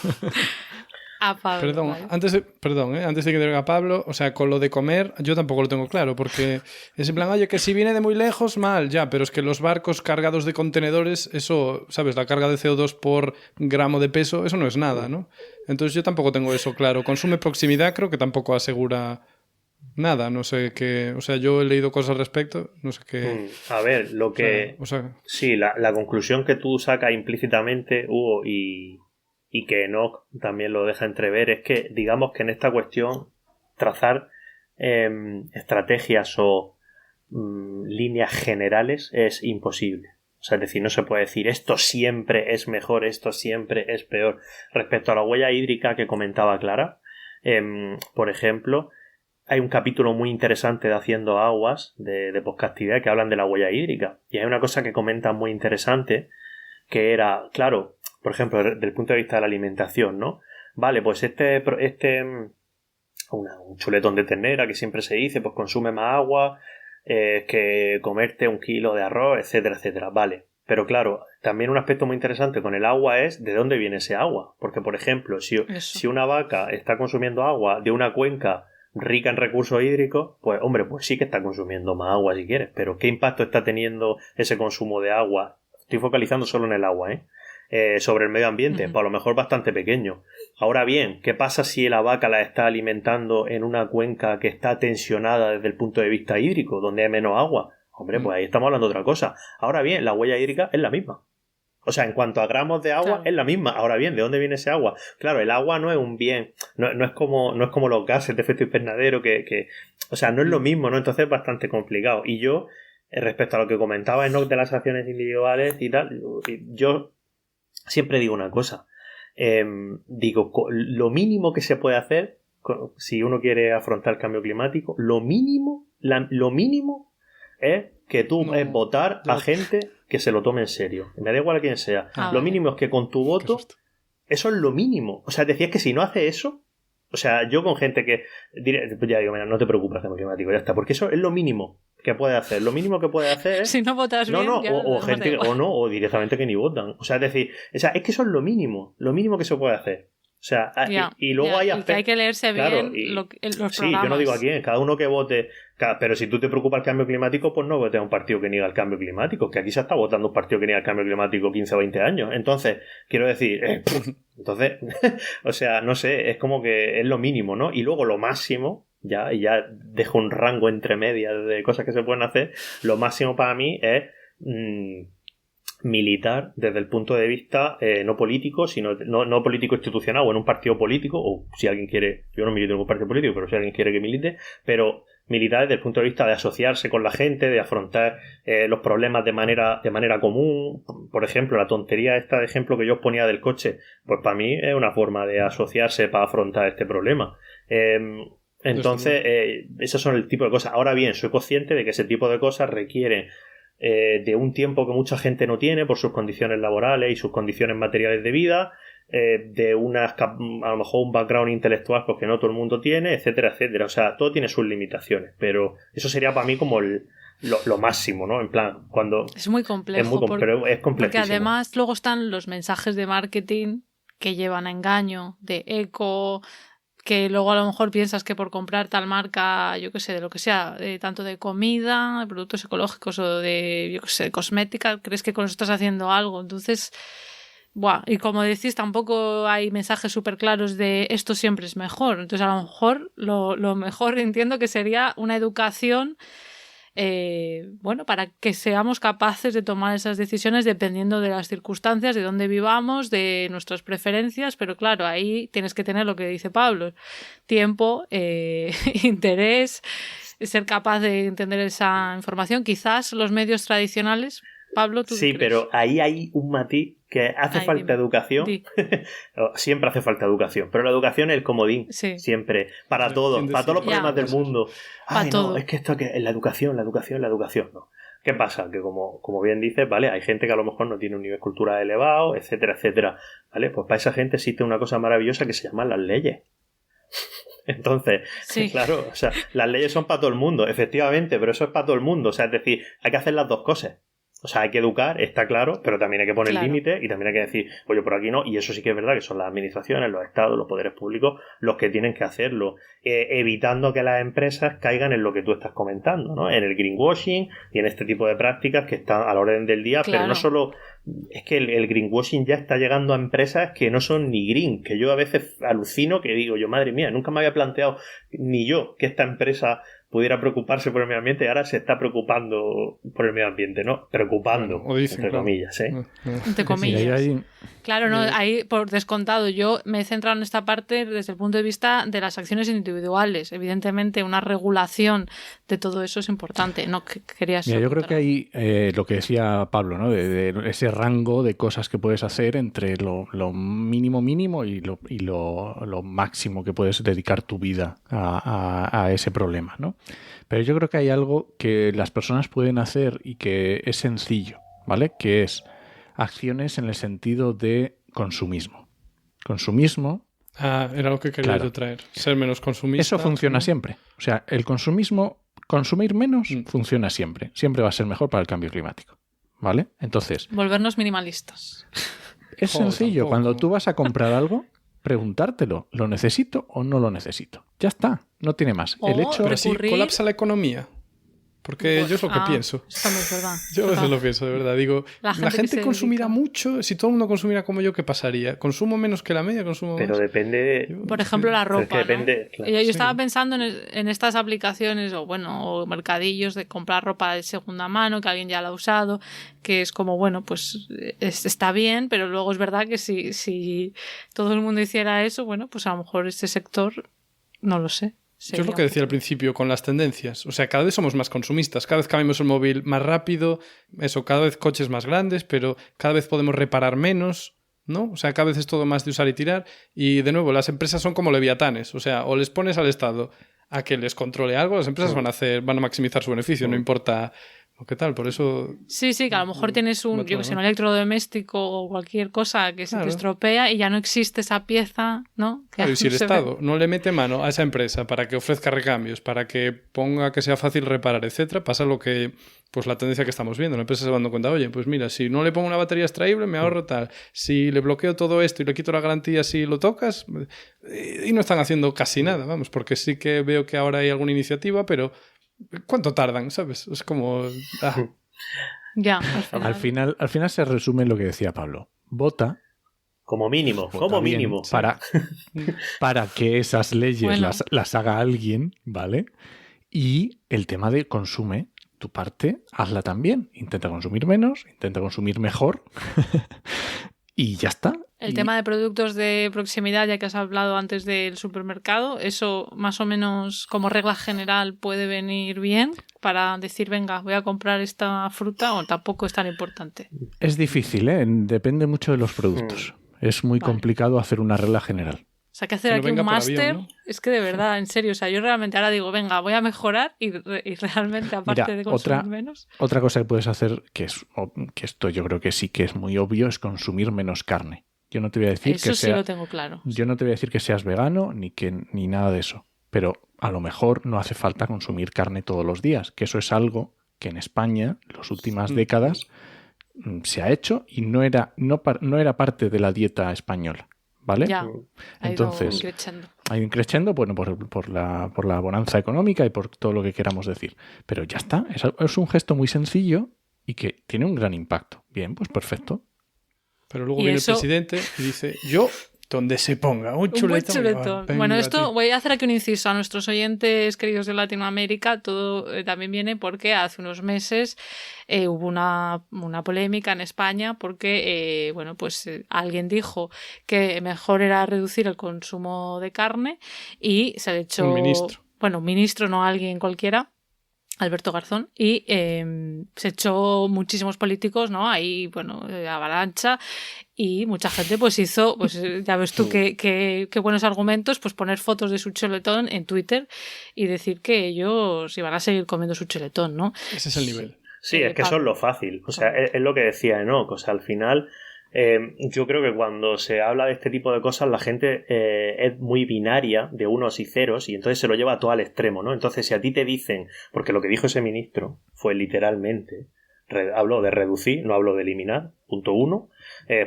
A Pablo. Perdón, vale. antes de que diga Pablo, o sea, con lo de comer, yo tampoco lo tengo claro, porque es en plan, oye, que si viene de muy lejos, mal, ya, pero es que los barcos cargados de contenedores, eso, ¿sabes? La carga de CO2 por gramo de peso, eso no es nada, ¿no? Entonces yo tampoco tengo eso claro. Consume proximidad, creo que tampoco asegura nada, no sé qué, o sea, yo he leído cosas al respecto, no sé qué. A ver, lo que... O sea, sí, la conclusión que tú sacas implícitamente, Hugo, y que Enoch también lo deja entrever, es que digamos que en esta cuestión trazar estrategias o líneas generales es imposible. O sea, es decir, no se puede decir esto siempre es mejor, esto siempre es peor. Respecto a la huella hídrica que comentaba Clara, por ejemplo, hay un capítulo muy interesante de Haciendo Aguas de Podcastidad que hablan de la huella hídrica, y hay una cosa que comentan muy interesante, que era, claro, por ejemplo, desde el punto de vista de la alimentación, ¿no? Vale, pues un chuletón de ternera que siempre se dice, pues consume más agua que comerte 1 kilo de arroz, etcétera, etcétera. Vale, pero claro, también un aspecto muy interesante con el agua es de dónde viene ese agua. Porque, por ejemplo, si una vaca está consumiendo agua de una cuenca rica en recursos hídricos, pues hombre, pues sí que está consumiendo más agua si quieres, pero ¿qué impacto está teniendo ese consumo de agua? Estoy focalizando solo en el agua, sobre el medio ambiente, pues a lo mejor bastante pequeño. Ahora bien, ¿qué pasa si la vaca la está alimentando en una cuenca que está tensionada desde el punto de vista hídrico, donde hay menos agua? Hombre, pues ahí estamos hablando de otra cosa. Ahora bien, la huella hídrica es la misma. O sea, en cuanto a gramos de agua, claro, es la misma. Ahora bien, ¿de dónde viene ese agua? Claro, el agua no es un bien, no es como los gases de efecto invernadero o sea, no es lo mismo, ¿no? Entonces es bastante complicado. Y yo, respecto a lo que comentaba Enoch de las acciones individuales y tal, yo siempre digo una cosa. Digo, lo mínimo que se puede hacer si uno quiere afrontar el cambio climático, lo mínimo es que tú es votar a gente que se lo tome en serio. Me da igual a quién sea. Lo mínimo es que con tu voto, eso es lo mínimo. O sea, decías que si no hace eso, o sea, yo con gente que ya digo, mira, no te preocupes, cambio climático, ya está, porque eso es lo mínimo que puede hacer. Lo mínimo que puede hacer es... Si no votas bien, o gente, o directamente que ni votan. O sea, es decir, es que eso es lo mínimo que se puede hacer. O sea, y luego hay aspectos... hay que leerse bien los programas. Sí, yo no digo a quién, cada uno que vote... Pero si tú te preocupas el cambio climático, pues no votes a un partido que niega el cambio climático, que aquí se está votando un partido que niega el cambio climático 15 o 20 años. Entonces, quiero decir... entonces, o sea, no sé, es como que es lo mínimo, ¿no? Y luego lo máximo, ya dejo un rango entre medias de cosas que se pueden hacer, lo máximo para mí es... militar desde el punto de vista no político, sino no político institucional o en un partido político, o si alguien quiere, yo no milito en ningún partido político, pero si alguien quiere que milite, pero militar desde el punto de vista de asociarse con la gente, de afrontar los problemas de manera común. Por ejemplo, la tontería esta de ejemplo que yo os ponía del coche, pues para mí es una forma de asociarse para afrontar este problema. Entonces, esos son el tipo de cosas. Ahora bien, soy consciente de que ese tipo de cosas requieren de un tiempo que mucha gente no tiene por sus condiciones laborales y sus condiciones materiales de vida, de a lo mejor un background intelectual pues, que no todo el mundo tiene, etcétera, etcétera. O sea, todo tiene sus limitaciones, pero eso sería para mí como lo máximo, ¿no? En plan, cuando... Es muy complejo, pero es complejísimo. Porque además luego están los mensajes de marketing que llevan a engaño, de eco... que luego a lo mejor piensas que por comprar tal marca, yo qué sé, de lo que sea, tanto de comida, de productos ecológicos o de, yo qué sé, cosmética, crees que con eso estás haciendo algo. Entonces, buah, y como decís, tampoco hay mensajes súper claros de esto siempre es mejor. Entonces, a lo mejor, lo mejor entiendo que sería una educación, bueno, para que seamos capaces de tomar esas decisiones dependiendo de las circunstancias, de dónde vivamos, de nuestras preferencias, pero claro, ahí tienes que tener lo que dice Pablo, tiempo, interés, ser capaz de entender esa información. Quizás los medios tradicionales, Pablo, ¿tú sí, qué crees? pero ahí hay un matiz que hace falta educación. Siempre hace falta educación, pero la educación es el comodín. Sí. Siempre. Para todo, para todos los problemas del mundo. Ay, no, todo. es que esto es la educación, no. ¿Qué pasa? Que como bien dices, ¿vale? Hay gente que a lo mejor no tiene un nivel cultural elevado, etcétera, etcétera. ¿Vale? Pues para esa gente existe una cosa maravillosa que se llama las leyes. Entonces, sí. claro, o sea, las leyes son para todo el mundo, efectivamente, pero eso es para todo el mundo. O sea, es decir, hay que hacer las dos cosas. O sea, hay que educar, está claro, pero también hay que poner límites y también hay que decir, oye, por aquí no, y eso sí que es verdad que son las administraciones, los estados, los poderes públicos los que tienen que hacerlo, evitando que las empresas caigan en lo que tú estás comentando, ¿no? En el greenwashing y en este tipo de prácticas que están a la orden del día, pero no solo... Es que el greenwashing ya está llegando a empresas que no son ni green, que yo a veces alucino que digo yo, madre mía, nunca me había planteado ni yo que esta empresa pudiera preocuparse por el medio ambiente y ahora se está preocupando por el medio ambiente, ¿no? Preocupando, bueno, dicen, entre comillas, ¿eh? Entre comillas. Sí, claro, no, ahí por descontado. Yo me he centrado en esta parte desde el punto de vista de las acciones individuales. Evidentemente, una regulación de todo eso es importante. No querías. Mira, yo creo que hay lo que decía Pablo, ¿no? De ese rango de cosas que puedes hacer entre lo mínimo y lo máximo que puedes dedicar tu vida a ese problema, ¿no? Pero yo creo que hay algo que las personas pueden hacer y que es sencillo, ¿vale? Que es acciones en el sentido de consumismo. Consumismo. Era lo que quería yo traer. Ser menos consumista. Eso funciona siempre. O sea, el consumismo, consumir menos, funciona siempre. Siempre va a ser mejor para el cambio climático. ¿Vale? Entonces. Volvernos minimalistas. Es sencillo. Tampoco. Cuando tú vas a comprar algo, preguntártelo, ¿lo necesito o no lo necesito? Ya está, no tiene más. El hecho pero si colapsa la economía. Porque yo es lo que pienso. Eso es verdad. Yo a veces lo pienso, de verdad. Digo, la gente consumirá mucho. Si todo el mundo consumiera como yo, ¿qué pasaría? ¿Consumo menos que la media? ¿Consumo pero más? Depende... Por ejemplo, la ropa, es que depende, ¿no? Claro. Yo estaba pensando en estas aplicaciones o mercadillos de comprar ropa de segunda mano, que alguien ya la ha usado, que es como, bueno, pues está bien, pero luego es verdad que si todo el mundo hiciera eso, bueno, pues a lo mejor este sector, no lo sé. Yo es lo que decía al principio con las tendencias. O sea, cada vez somos más consumistas, cada vez cambiamos el móvil más rápido, eso, cada vez coches más grandes, pero cada vez podemos reparar menos, ¿no? O sea, cada vez es todo más de usar y tirar. Y de nuevo, las empresas son como leviatanes. O sea, o les pones al Estado a que les controle algo, las empresas van a maximizar su beneficio, no importa... ¿Qué tal? Por eso... Sí, que a lo mejor tienes un electrodoméstico o cualquier cosa que se te estropea y ya no existe esa pieza, ¿no? Claro, y si el Estado no le mete mano a esa empresa para que ofrezca recambios, para que ponga que sea fácil reparar, etcétera, pasa lo que... Pues la tendencia que estamos viendo. La empresa se va dando cuenta, oye, pues mira, si no le pongo una batería extraíble, me ahorro tal. Si le bloqueo todo esto y le quito la garantía si lo tocas... Y no están haciendo casi nada, vamos, porque sí que veo que ahora hay alguna iniciativa, pero... ¿Cuánto tardan? ¿Sabes? Es como... Ya, al final se resume en lo que decía Pablo. Vota. Como mínimo. Para que esas leyes las haga alguien, ¿vale? Y el tema de consume tu parte, hazla también. Intenta consumir menos, intenta consumir mejor. Y ya está. El tema de productos de proximidad, ya que has hablado antes del supermercado, ¿eso más o menos como regla general puede venir bien para decir, venga, voy a comprar esta fruta, o tampoco es tan importante? Es difícil, ¿eh? Depende mucho de los productos. Es muy complicado hacer una regla general. O sea, que hacer aquí un máster, ¿no? Es que de verdad, en serio, o sea, yo realmente ahora digo, venga, voy a mejorar y realmente, aparte de consumir menos... Otra cosa que puedes hacer, que esto yo creo que sí que es muy obvio, es consumir menos carne. Yo no te voy a decir eso sí lo tengo claro. Yo no te voy a decir que seas vegano ni nada de eso, pero a lo mejor no hace falta consumir carne todos los días, que eso es algo que en España, en las últimas décadas, se ha hecho y no era parte de la dieta española. ¿Vale? Ya, entonces hay un crescendo, bueno, por la bonanza económica y por todo lo que queramos decir. Pero ya está, es un gesto muy sencillo y que tiene un gran impacto. Bien, pues perfecto. Pero luego Y viene eso- el presidente y dice, yo, donde se ponga, un Un buen chuletón. chuletón. Venga, Bueno, esto tío. voy a hacer aquí un inciso a nuestros oyentes queridos de Latinoamérica. Todo también viene porque hace unos meses hubo una polémica en España porque bueno, pues alguien dijo que mejor era reducir el consumo de carne y se le echó... Un ministro. Bueno, un ministro, no alguien cualquiera. Alberto Garzón, y se echó muchísimos políticos, ¿no? Ahí, bueno, avalancha, y mucha gente pues hizo, pues ya ves tú qué buenos argumentos, pues poner fotos de su chuletón en Twitter y decir que ellos iban a seguir comiendo su chuletón, ¿no? Ese es el nivel. Sí, es que eso es lo fácil. O sea, es lo que decía Enoch. O sea, al final, yo creo que cuando se habla de este tipo de cosas, la gente es muy binaria de unos y ceros y entonces se lo lleva todo al extremo, ¿no? Entonces, si a ti te dicen, porque lo que dijo ese ministro fue literalmente, habló de reducir, no habló de eliminar, punto 1.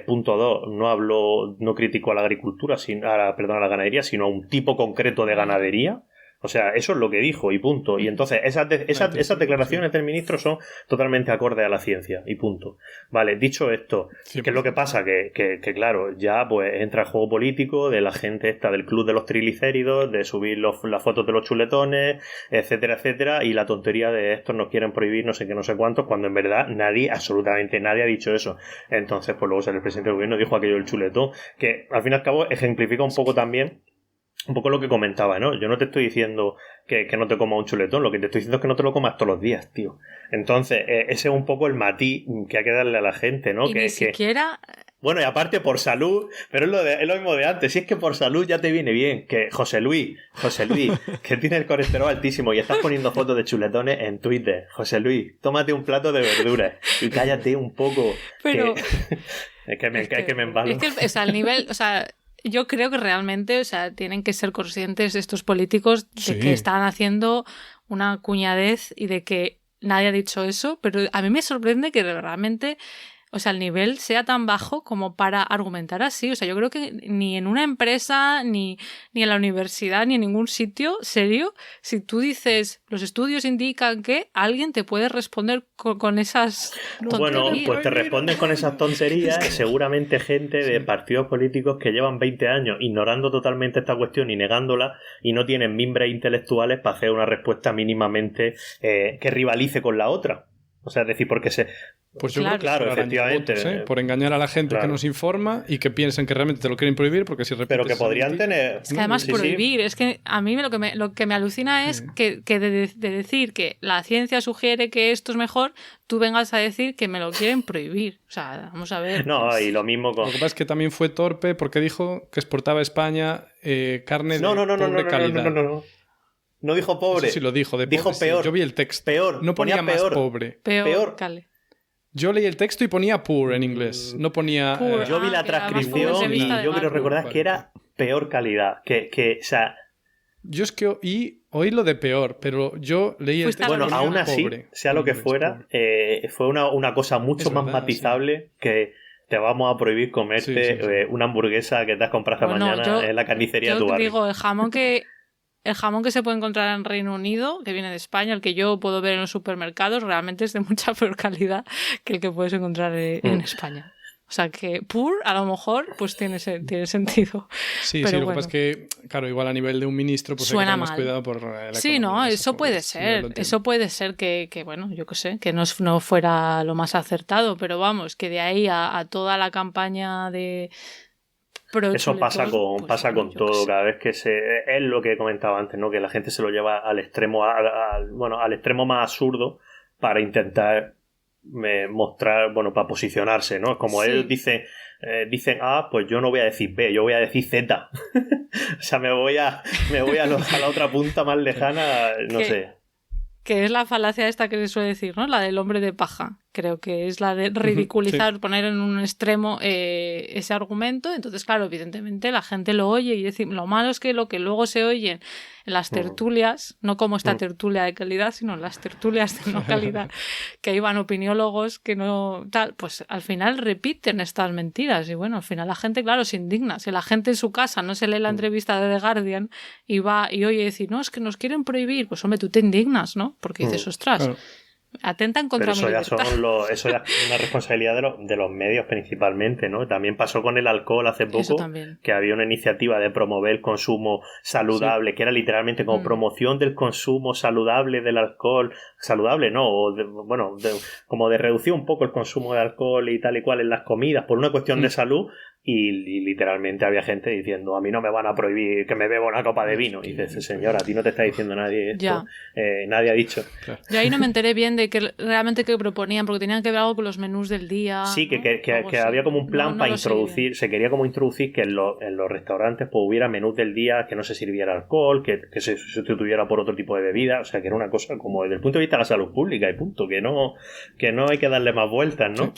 Punto 2, no criticó a la agricultura, a la ganadería, sino a un tipo concreto de ganadería. O sea, eso es lo que dijo y punto. Y entonces esas declaraciones del ministro son totalmente acordes a la ciencia y punto. Vale, dicho esto, ¿qué es lo que pasa? Que claro, ya pues entra el juego político de la gente esta del club de los triglicéridos, de subir las fotos de los chuletones, etcétera, etcétera, y la tontería de estos nos quieren prohibir no sé qué, no sé cuántos, cuando en verdad nadie, absolutamente nadie ha dicho eso. Entonces, pues luego el presidente del gobierno dijo aquello del chuletón, que al fin y al cabo ejemplifica un poco también un poco lo que comentaba, ¿no? Yo no te estoy diciendo que no te comas un chuletón, lo que te estoy diciendo es que no te lo comas todos los días, tío. Entonces, ese es un poco el matiz que hay que darle a la gente, ¿no? Y ni siquiera... Bueno, y aparte por salud, pero es lo mismo de antes. Si es que por salud ya te viene bien. Que José Luis, que tiene el colesterol altísimo y estás poniendo fotos de chuletones en Twitter. José Luis, tómate un plato de verduras y cállate un poco. Pero... es que me embalo. Es que, o sea, el nivel... O sea, yo creo que realmente, o sea, tienen que ser conscientes estos políticos de que están haciendo una cuñadez y de que nadie ha dicho eso, pero a mí me sorprende que realmente, o sea, el nivel sea tan bajo como para argumentar así. O sea, yo creo que ni en una empresa, ni en la universidad, ni en ningún sitio serio, si tú dices, los estudios indican que alguien te puede responder con esas tonterías. Bueno, pues te responden con esas tonterías seguramente gente de partidos políticos que llevan 20 años ignorando totalmente esta cuestión y negándola y no tienen mimbres intelectuales para hacer una respuesta mínimamente que rivalice con la otra. O sea, es decir, porque Pues yo Claro. creo que por efectivamente. votos, por engañar a la gente que nos informa y que piensen que realmente te lo quieren prohibir, porque si repites pero que podrían tener... Es que además prohibir, es que a mí lo que me alucina es que de decir que la ciencia sugiere que esto es mejor, tú vengas a decir que me lo quieren prohibir. O sea, vamos a ver. No, y lo mismo con... Lo que pasa es que también fue torpe porque dijo que exportaba a España carne de pobre calidad. No dijo pobre. Eso sí lo dijo, dijo pobre, peor. Sí. Yo vi el texto. Peor. No ponía más peor. pobre. Peor. Cale. Yo leí el texto y ponía poor en inglés. No ponía... Poor. Yo vi la transcripción y yo quiero recordar que era peor calidad. O sea... Yo es que oí lo de peor, pero yo leí el texto. Bueno, y aún así, pobre, sea lo que fuera, fue una cosa mucho más matizable que te vamos a prohibir comerte una hamburguesa que te has comprado esta mañana en la carnicería de tu barrio. Digo, el jamón que se puede encontrar en Reino Unido, que viene de España, el que yo puedo ver en los supermercados, realmente es de mucha peor calidad que el que puedes encontrar en España. O sea que poor, a lo mejor, pues tiene sentido. Sí, pero lo que pasa es que, claro, igual a nivel de un ministro, pues suena hay que tener más mal. Cuidado por la Sí, economía, no, eso puede ser. Eso puede ser que bueno, yo qué sé, que no fuera lo más acertado, pero vamos, que de ahí a toda la campaña de... Eso pasa con todo, cada vez que es lo que comentaba antes, ¿no? Que la gente se lo lleva al extremo, al extremo más absurdo para intentar mostrar, para posicionarse, ¿no? Como él dicen A, pues yo no voy a decir B, yo voy a decir Z. O sea, me voy a la otra punta más lejana, no sé. Que es la falacia esta que se suele decir, ¿no? La del hombre de paja. Creo que es la de ridiculizar, poner en un extremo ese argumento. Entonces, claro, evidentemente la gente lo oye y decir, lo malo es que lo que luego se oye en las tertulias, no como esta tertulia de calidad, sino en las tertulias de no calidad, que iban opiniólogos que no tal, pues al final repiten estas mentiras. Y bueno, al final la gente, claro, se indigna. Si la gente en su casa no se lee la entrevista de The Guardian y va y oye decir, no, es que nos quieren prohibir, pues hombre, tú te indignas, ¿no? Porque dices, ostras. Claro. Atentan contra mi libertad. Eso ya es una responsabilidad de los medios principalmente, ¿no? También pasó con el alcohol hace poco, que había una iniciativa de promover el consumo saludable, que era literalmente como promoción del consumo saludable del alcohol. Saludable, ¿no? Como de reducir un poco el consumo de alcohol y tal y cual en las comidas por una cuestión de salud. Y literalmente había gente diciendo, a mí no me van a prohibir que me beba una copa de vino. Y dices, señora, a ti no te está diciendo nadie esto. Nadie ha dicho. Claro. Yo ahí no me enteré bien de que realmente qué proponían, porque tenían que ver algo con los menús del día. Sí, ¿no? que había como un plan para introducir, se quería como introducir que en los restaurantes pues hubiera menús del día, que no se sirviera alcohol, que se sustituyera por otro tipo de bebida. O sea, que era una cosa como desde el punto de vista de la salud pública y punto, que no hay que darle más vueltas, ¿no?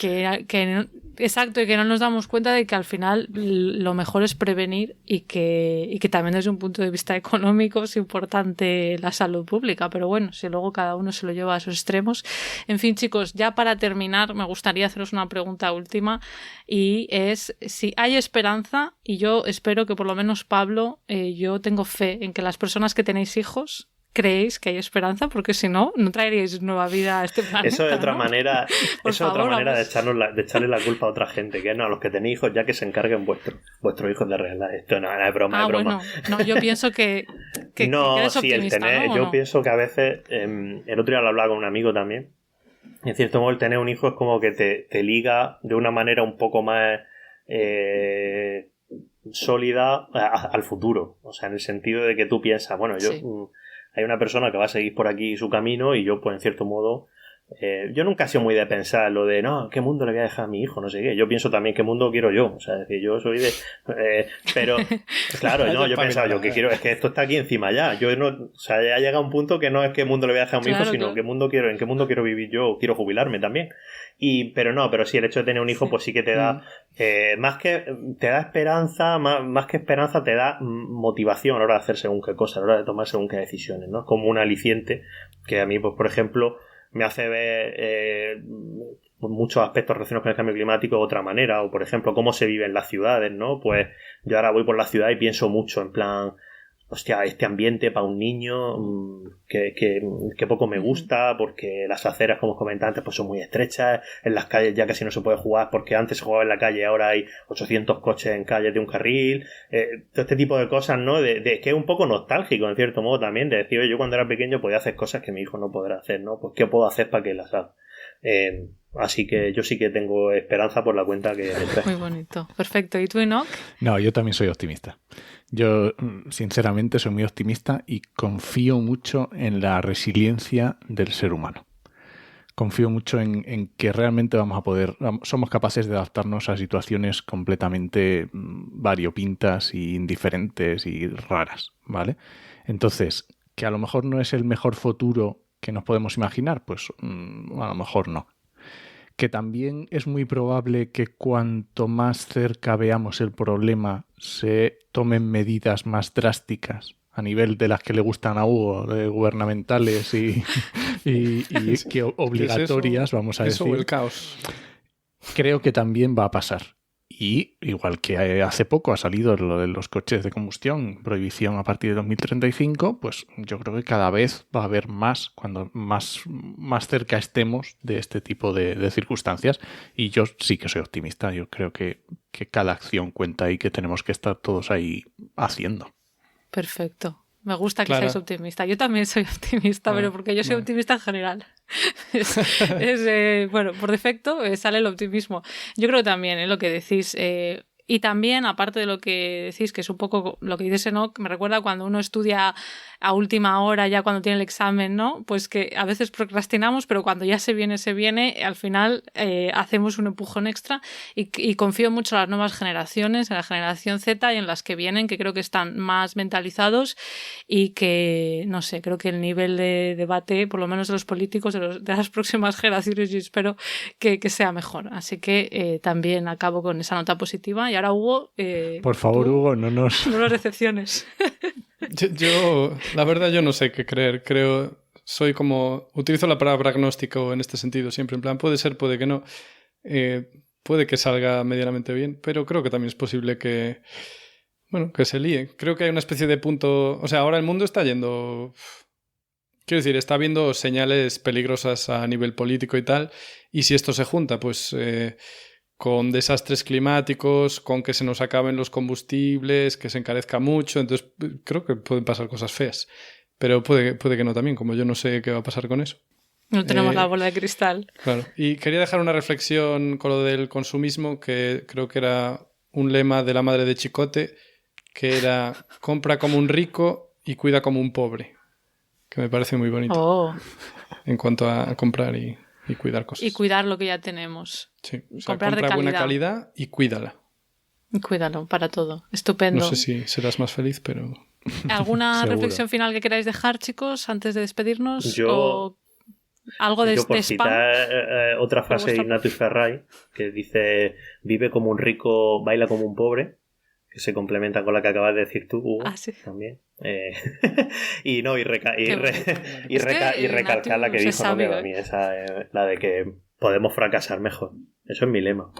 Exacto, y que no nos damos cuenta de que al final lo mejor es prevenir y que también desde un punto de vista económico es importante la salud pública, pero bueno, si luego cada uno se lo lleva a sus extremos. En fin, chicos, ya para terminar me gustaría haceros una pregunta última y es si hay esperanza, y yo espero que por lo menos Pablo, yo tengo fe en que las personas que tenéis hijos creéis que hay esperanza, porque si no, no traeríais nueva vida a este planeta. Eso es otra manera, de echarle la culpa a otra gente, que no, a los que tenéis hijos ya que se encarguen vuestros hijos de arreglar esto. No, es broma, es broma. Bueno, no, yo pienso que no, eres sí, optimista, ¿no? Yo pienso que a veces, el otro día lo hablaba con un amigo también, en cierto modo el tener un hijo es como que te liga de una manera un poco más sólida al futuro, o sea, en el sentido de que tú piensas, bueno, hay una persona que va a seguir por aquí su camino y yo, pues en cierto modo, yo nunca he sido muy de pensar lo de, no, ¿qué mundo le voy a dejar a mi hijo? No sé qué. Yo pienso también qué mundo quiero yo. O sea, es decir, yo soy de... pero, claro, no, yo pensaba, yo que quiero, es que esto está aquí encima ya. Yo no, o sea, ya ha llegado un punto que no es qué mundo le voy a dejar a mi hijo, sino en qué mundo quiero vivir yo, quiero jubilarme también. Pero sí, el hecho de tener un hijo, pues sí que te da, más que te da esperanza, más que esperanza, te da motivación a la hora de hacer según qué cosas, a la hora de tomar según qué decisiones, ¿no? Es como un aliciente que a mí, pues por ejemplo, me hace ver muchos aspectos relacionados con el cambio climático de otra manera, o por ejemplo, cómo se vive en las ciudades, ¿no? Pues yo ahora voy por la ciudad y pienso mucho en plan, hostia, este ambiente para un niño que poco me gusta, porque las aceras, como os comentaba antes, pues son muy estrechas, en las calles ya casi no se puede jugar, porque antes se jugaba en la calle, ahora hay 800 coches en calles de un carril, todo este tipo de cosas, ¿no? De que es un poco nostálgico, en cierto modo también, de decir, yo cuando era pequeño podía hacer cosas que mi hijo no podrá hacer, ¿no? Pues ¿qué puedo hacer para que las haga? Así que yo sí que tengo esperanza por la cuenta que trae. Muy bonito, perfecto. ¿Y tú, Enoch? No, yo también soy optimista. Yo, sinceramente, soy muy optimista y confío mucho en la resiliencia del ser humano. Confío mucho en que realmente somos capaces de adaptarnos a situaciones completamente variopintas y indiferentes y raras, ¿vale? Entonces, que a lo mejor no es el mejor futuro que nos podemos imaginar, pues a lo mejor no. Que también es muy probable que cuanto más cerca veamos el problema se tomen medidas más drásticas a nivel de las que le gustan a Hugo, de gubernamentales y que obligatorias, vamos a decir. Eso o el caos. Creo que también va a pasar. Y igual que hace poco ha salido lo de los coches de combustión, prohibición a partir de 2035, pues yo creo que cada vez va a haber más, cuando más cerca estemos de este tipo de circunstancias. Y yo sí que soy optimista. Yo creo que cada acción cuenta y que tenemos que estar todos ahí haciendo. Perfecto. Me gusta que seas optimista. Yo también soy optimista, pero porque yo soy optimista en general. Bueno, por defecto sale el optimismo. Yo creo también lo que decís. Y también, aparte de lo que decís, que es un poco lo que dice Enoch, me recuerda cuando uno estudia a última hora, ya cuando tiene el examen, ¿no? Pues que a veces procrastinamos, pero cuando ya se viene, al final hacemos un empujón extra y confío mucho en las nuevas generaciones, en la generación Z y en las que vienen, que creo que están más mentalizados y que, no sé, creo que el nivel de debate, por lo menos de los políticos de las próximas generaciones, yo espero que sea mejor. Así que también acabo con esa nota positiva. Y ahora, Hugo... por favor, Hugo, no nos decepciones. Yo, la verdad, yo no sé qué creer. Soy como... Utilizo la palabra agnóstico en este sentido siempre. En plan, puede ser, puede que no. Puede que salga medianamente bien, pero creo que también es posible que se líe. Creo que hay una especie de punto... O sea, ahora el mundo está yendo Quiero decir, está habiendo señales peligrosas a nivel político y tal, y si esto se junta, pues con desastres climáticos, con que se nos acaben los combustibles, que se encarezca mucho, entonces creo que pueden pasar cosas feas. Pero puede que no también, como yo no sé qué va a pasar con eso. No tenemos la bola de cristal. Claro. Y quería dejar una reflexión con lo del consumismo, que creo que era un lema de la madre de Chicote, que era compra como un rico y cuida como un pobre. Que me parece muy bonito. Oh. En cuanto a comprar y cuidar cosas. Y cuidar lo que ya tenemos. Sí, o sea, comprar de compra buena calidad. calidad y cuídala. Cuídalo para todo. Estupendo. No sé si serás más feliz, pero... ¿Alguna Seguro. reflexión final que queráis dejar, chicos, antes de despedirnos? Yo- ¿O algo de Yo por spam? citar otra frase de vuestra- Ignatius Farray, que dice: vive como un rico, baila como un pobre, que se complementa con la que acabas de decir tú, Hugo, Ah, sí. también. Y no, y Qué bonito. y Es que recalcar la que Ignatius es dijo, ¿no? Que sabio, a mí esa, la de que podemos fracasar mejor. Eso es mi lema.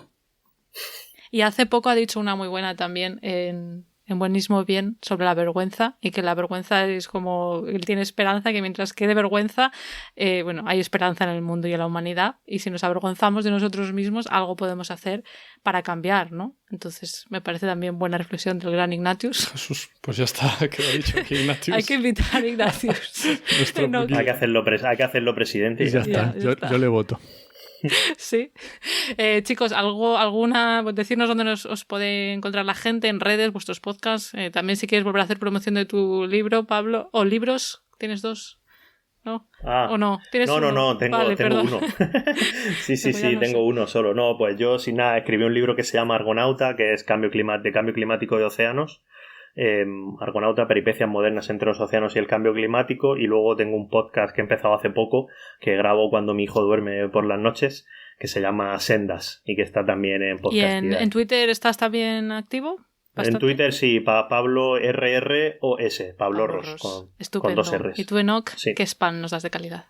Y hace poco ha dicho una muy buena también en Buenismo Bien sobre la vergüenza, y que la vergüenza es como él tiene esperanza, que mientras quede vergüenza, bueno, hay esperanza en el mundo y en la humanidad, y si nos avergonzamos de nosotros mismos, algo podemos hacer para cambiar, ¿no? Entonces me parece también buena reflexión del gran Ignatius. Jesús, pues ya está, quedó dicho aquí, Ignatius. Hay que invitar a Ignatius. Nuestro No, público. Hay que hacerlo presidente. Y ya está. Ya está. Yo le voto. Sí. Chicos, decirnos dónde os puede encontrar la gente en redes, vuestros podcasts. También si quieres volver a hacer promoción de tu libro, Pablo. O libros, ¿tienes dos? ¿No? ¿O no? ¿Tienes uno? No, tengo Vale, perdón. uno. Sí, Pues ya no tengo sé. uno solo. No, pues yo sin nada escribí un libro que se llama Argonauta, que es de cambio climático de océanos. Argonauta, peripecias modernas entre los océanos y el cambio climático. Y luego tengo un podcast que he empezado hace poco, que grabo cuando mi hijo duerme por las noches, que se llama Sendas y que está también en ¿Y Podcastidad. en Twitter estás también activo? En ¿Bastante? Twitter sí, Pablo RROS, Pablo Ros, con Estupendo. dos R's. ¿Y tú, Enoch, Sí. qué spam nos das de calidad?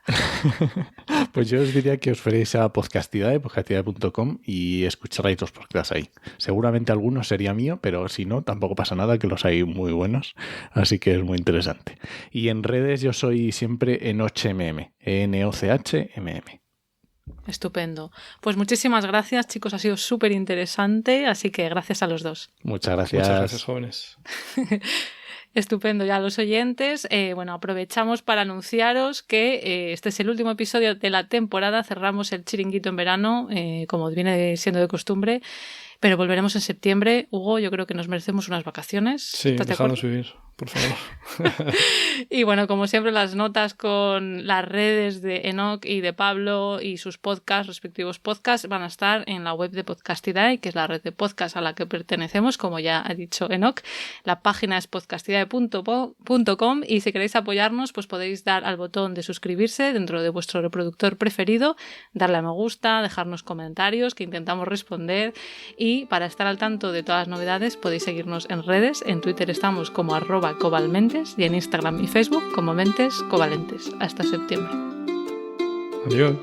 Pues yo os diría que os fuerais a Podcastidad, podcastidad.com, y escucharéis los podcasts ahí. Seguramente algunos sería mío, pero si no, tampoco pasa nada, que los hay muy buenos. Así que es muy interesante. Y en redes yo soy siempre EnochMM, ENOCHMM. Estupendo. Pues muchísimas gracias, chicos. Ha sido súper interesante, así que gracias a los dos. Muchas gracias. Muchas gracias, jóvenes. Estupendo, ya los oyentes. Bueno, aprovechamos para anunciaros que este es el último episodio de la temporada. Cerramos el chiringuito en verano, como viene siendo de costumbre, pero volveremos en septiembre. Hugo, yo creo que nos merecemos unas vacaciones. Sí, ¿Estás de dejadnos acuerdo? vivir, por favor. Y bueno, como siempre, las notas con las redes de Enoch y de Pablo y sus podcasts, respectivos podcasts, van a estar en la web de Podcastidae, que es la red de podcast a la que pertenecemos, como ya ha dicho Enoch. La página es podcastidae.com, y si queréis apoyarnos, pues podéis dar al botón de suscribirse dentro de vuestro reproductor preferido, darle a me gusta, dejarnos comentarios que intentamos responder, y para estar al tanto de todas las novedades podéis seguirnos en redes. En Twitter estamos como @cobalmentes y en Instagram y Facebook como Mentes Covalentes. Hasta septiembre. Adiós.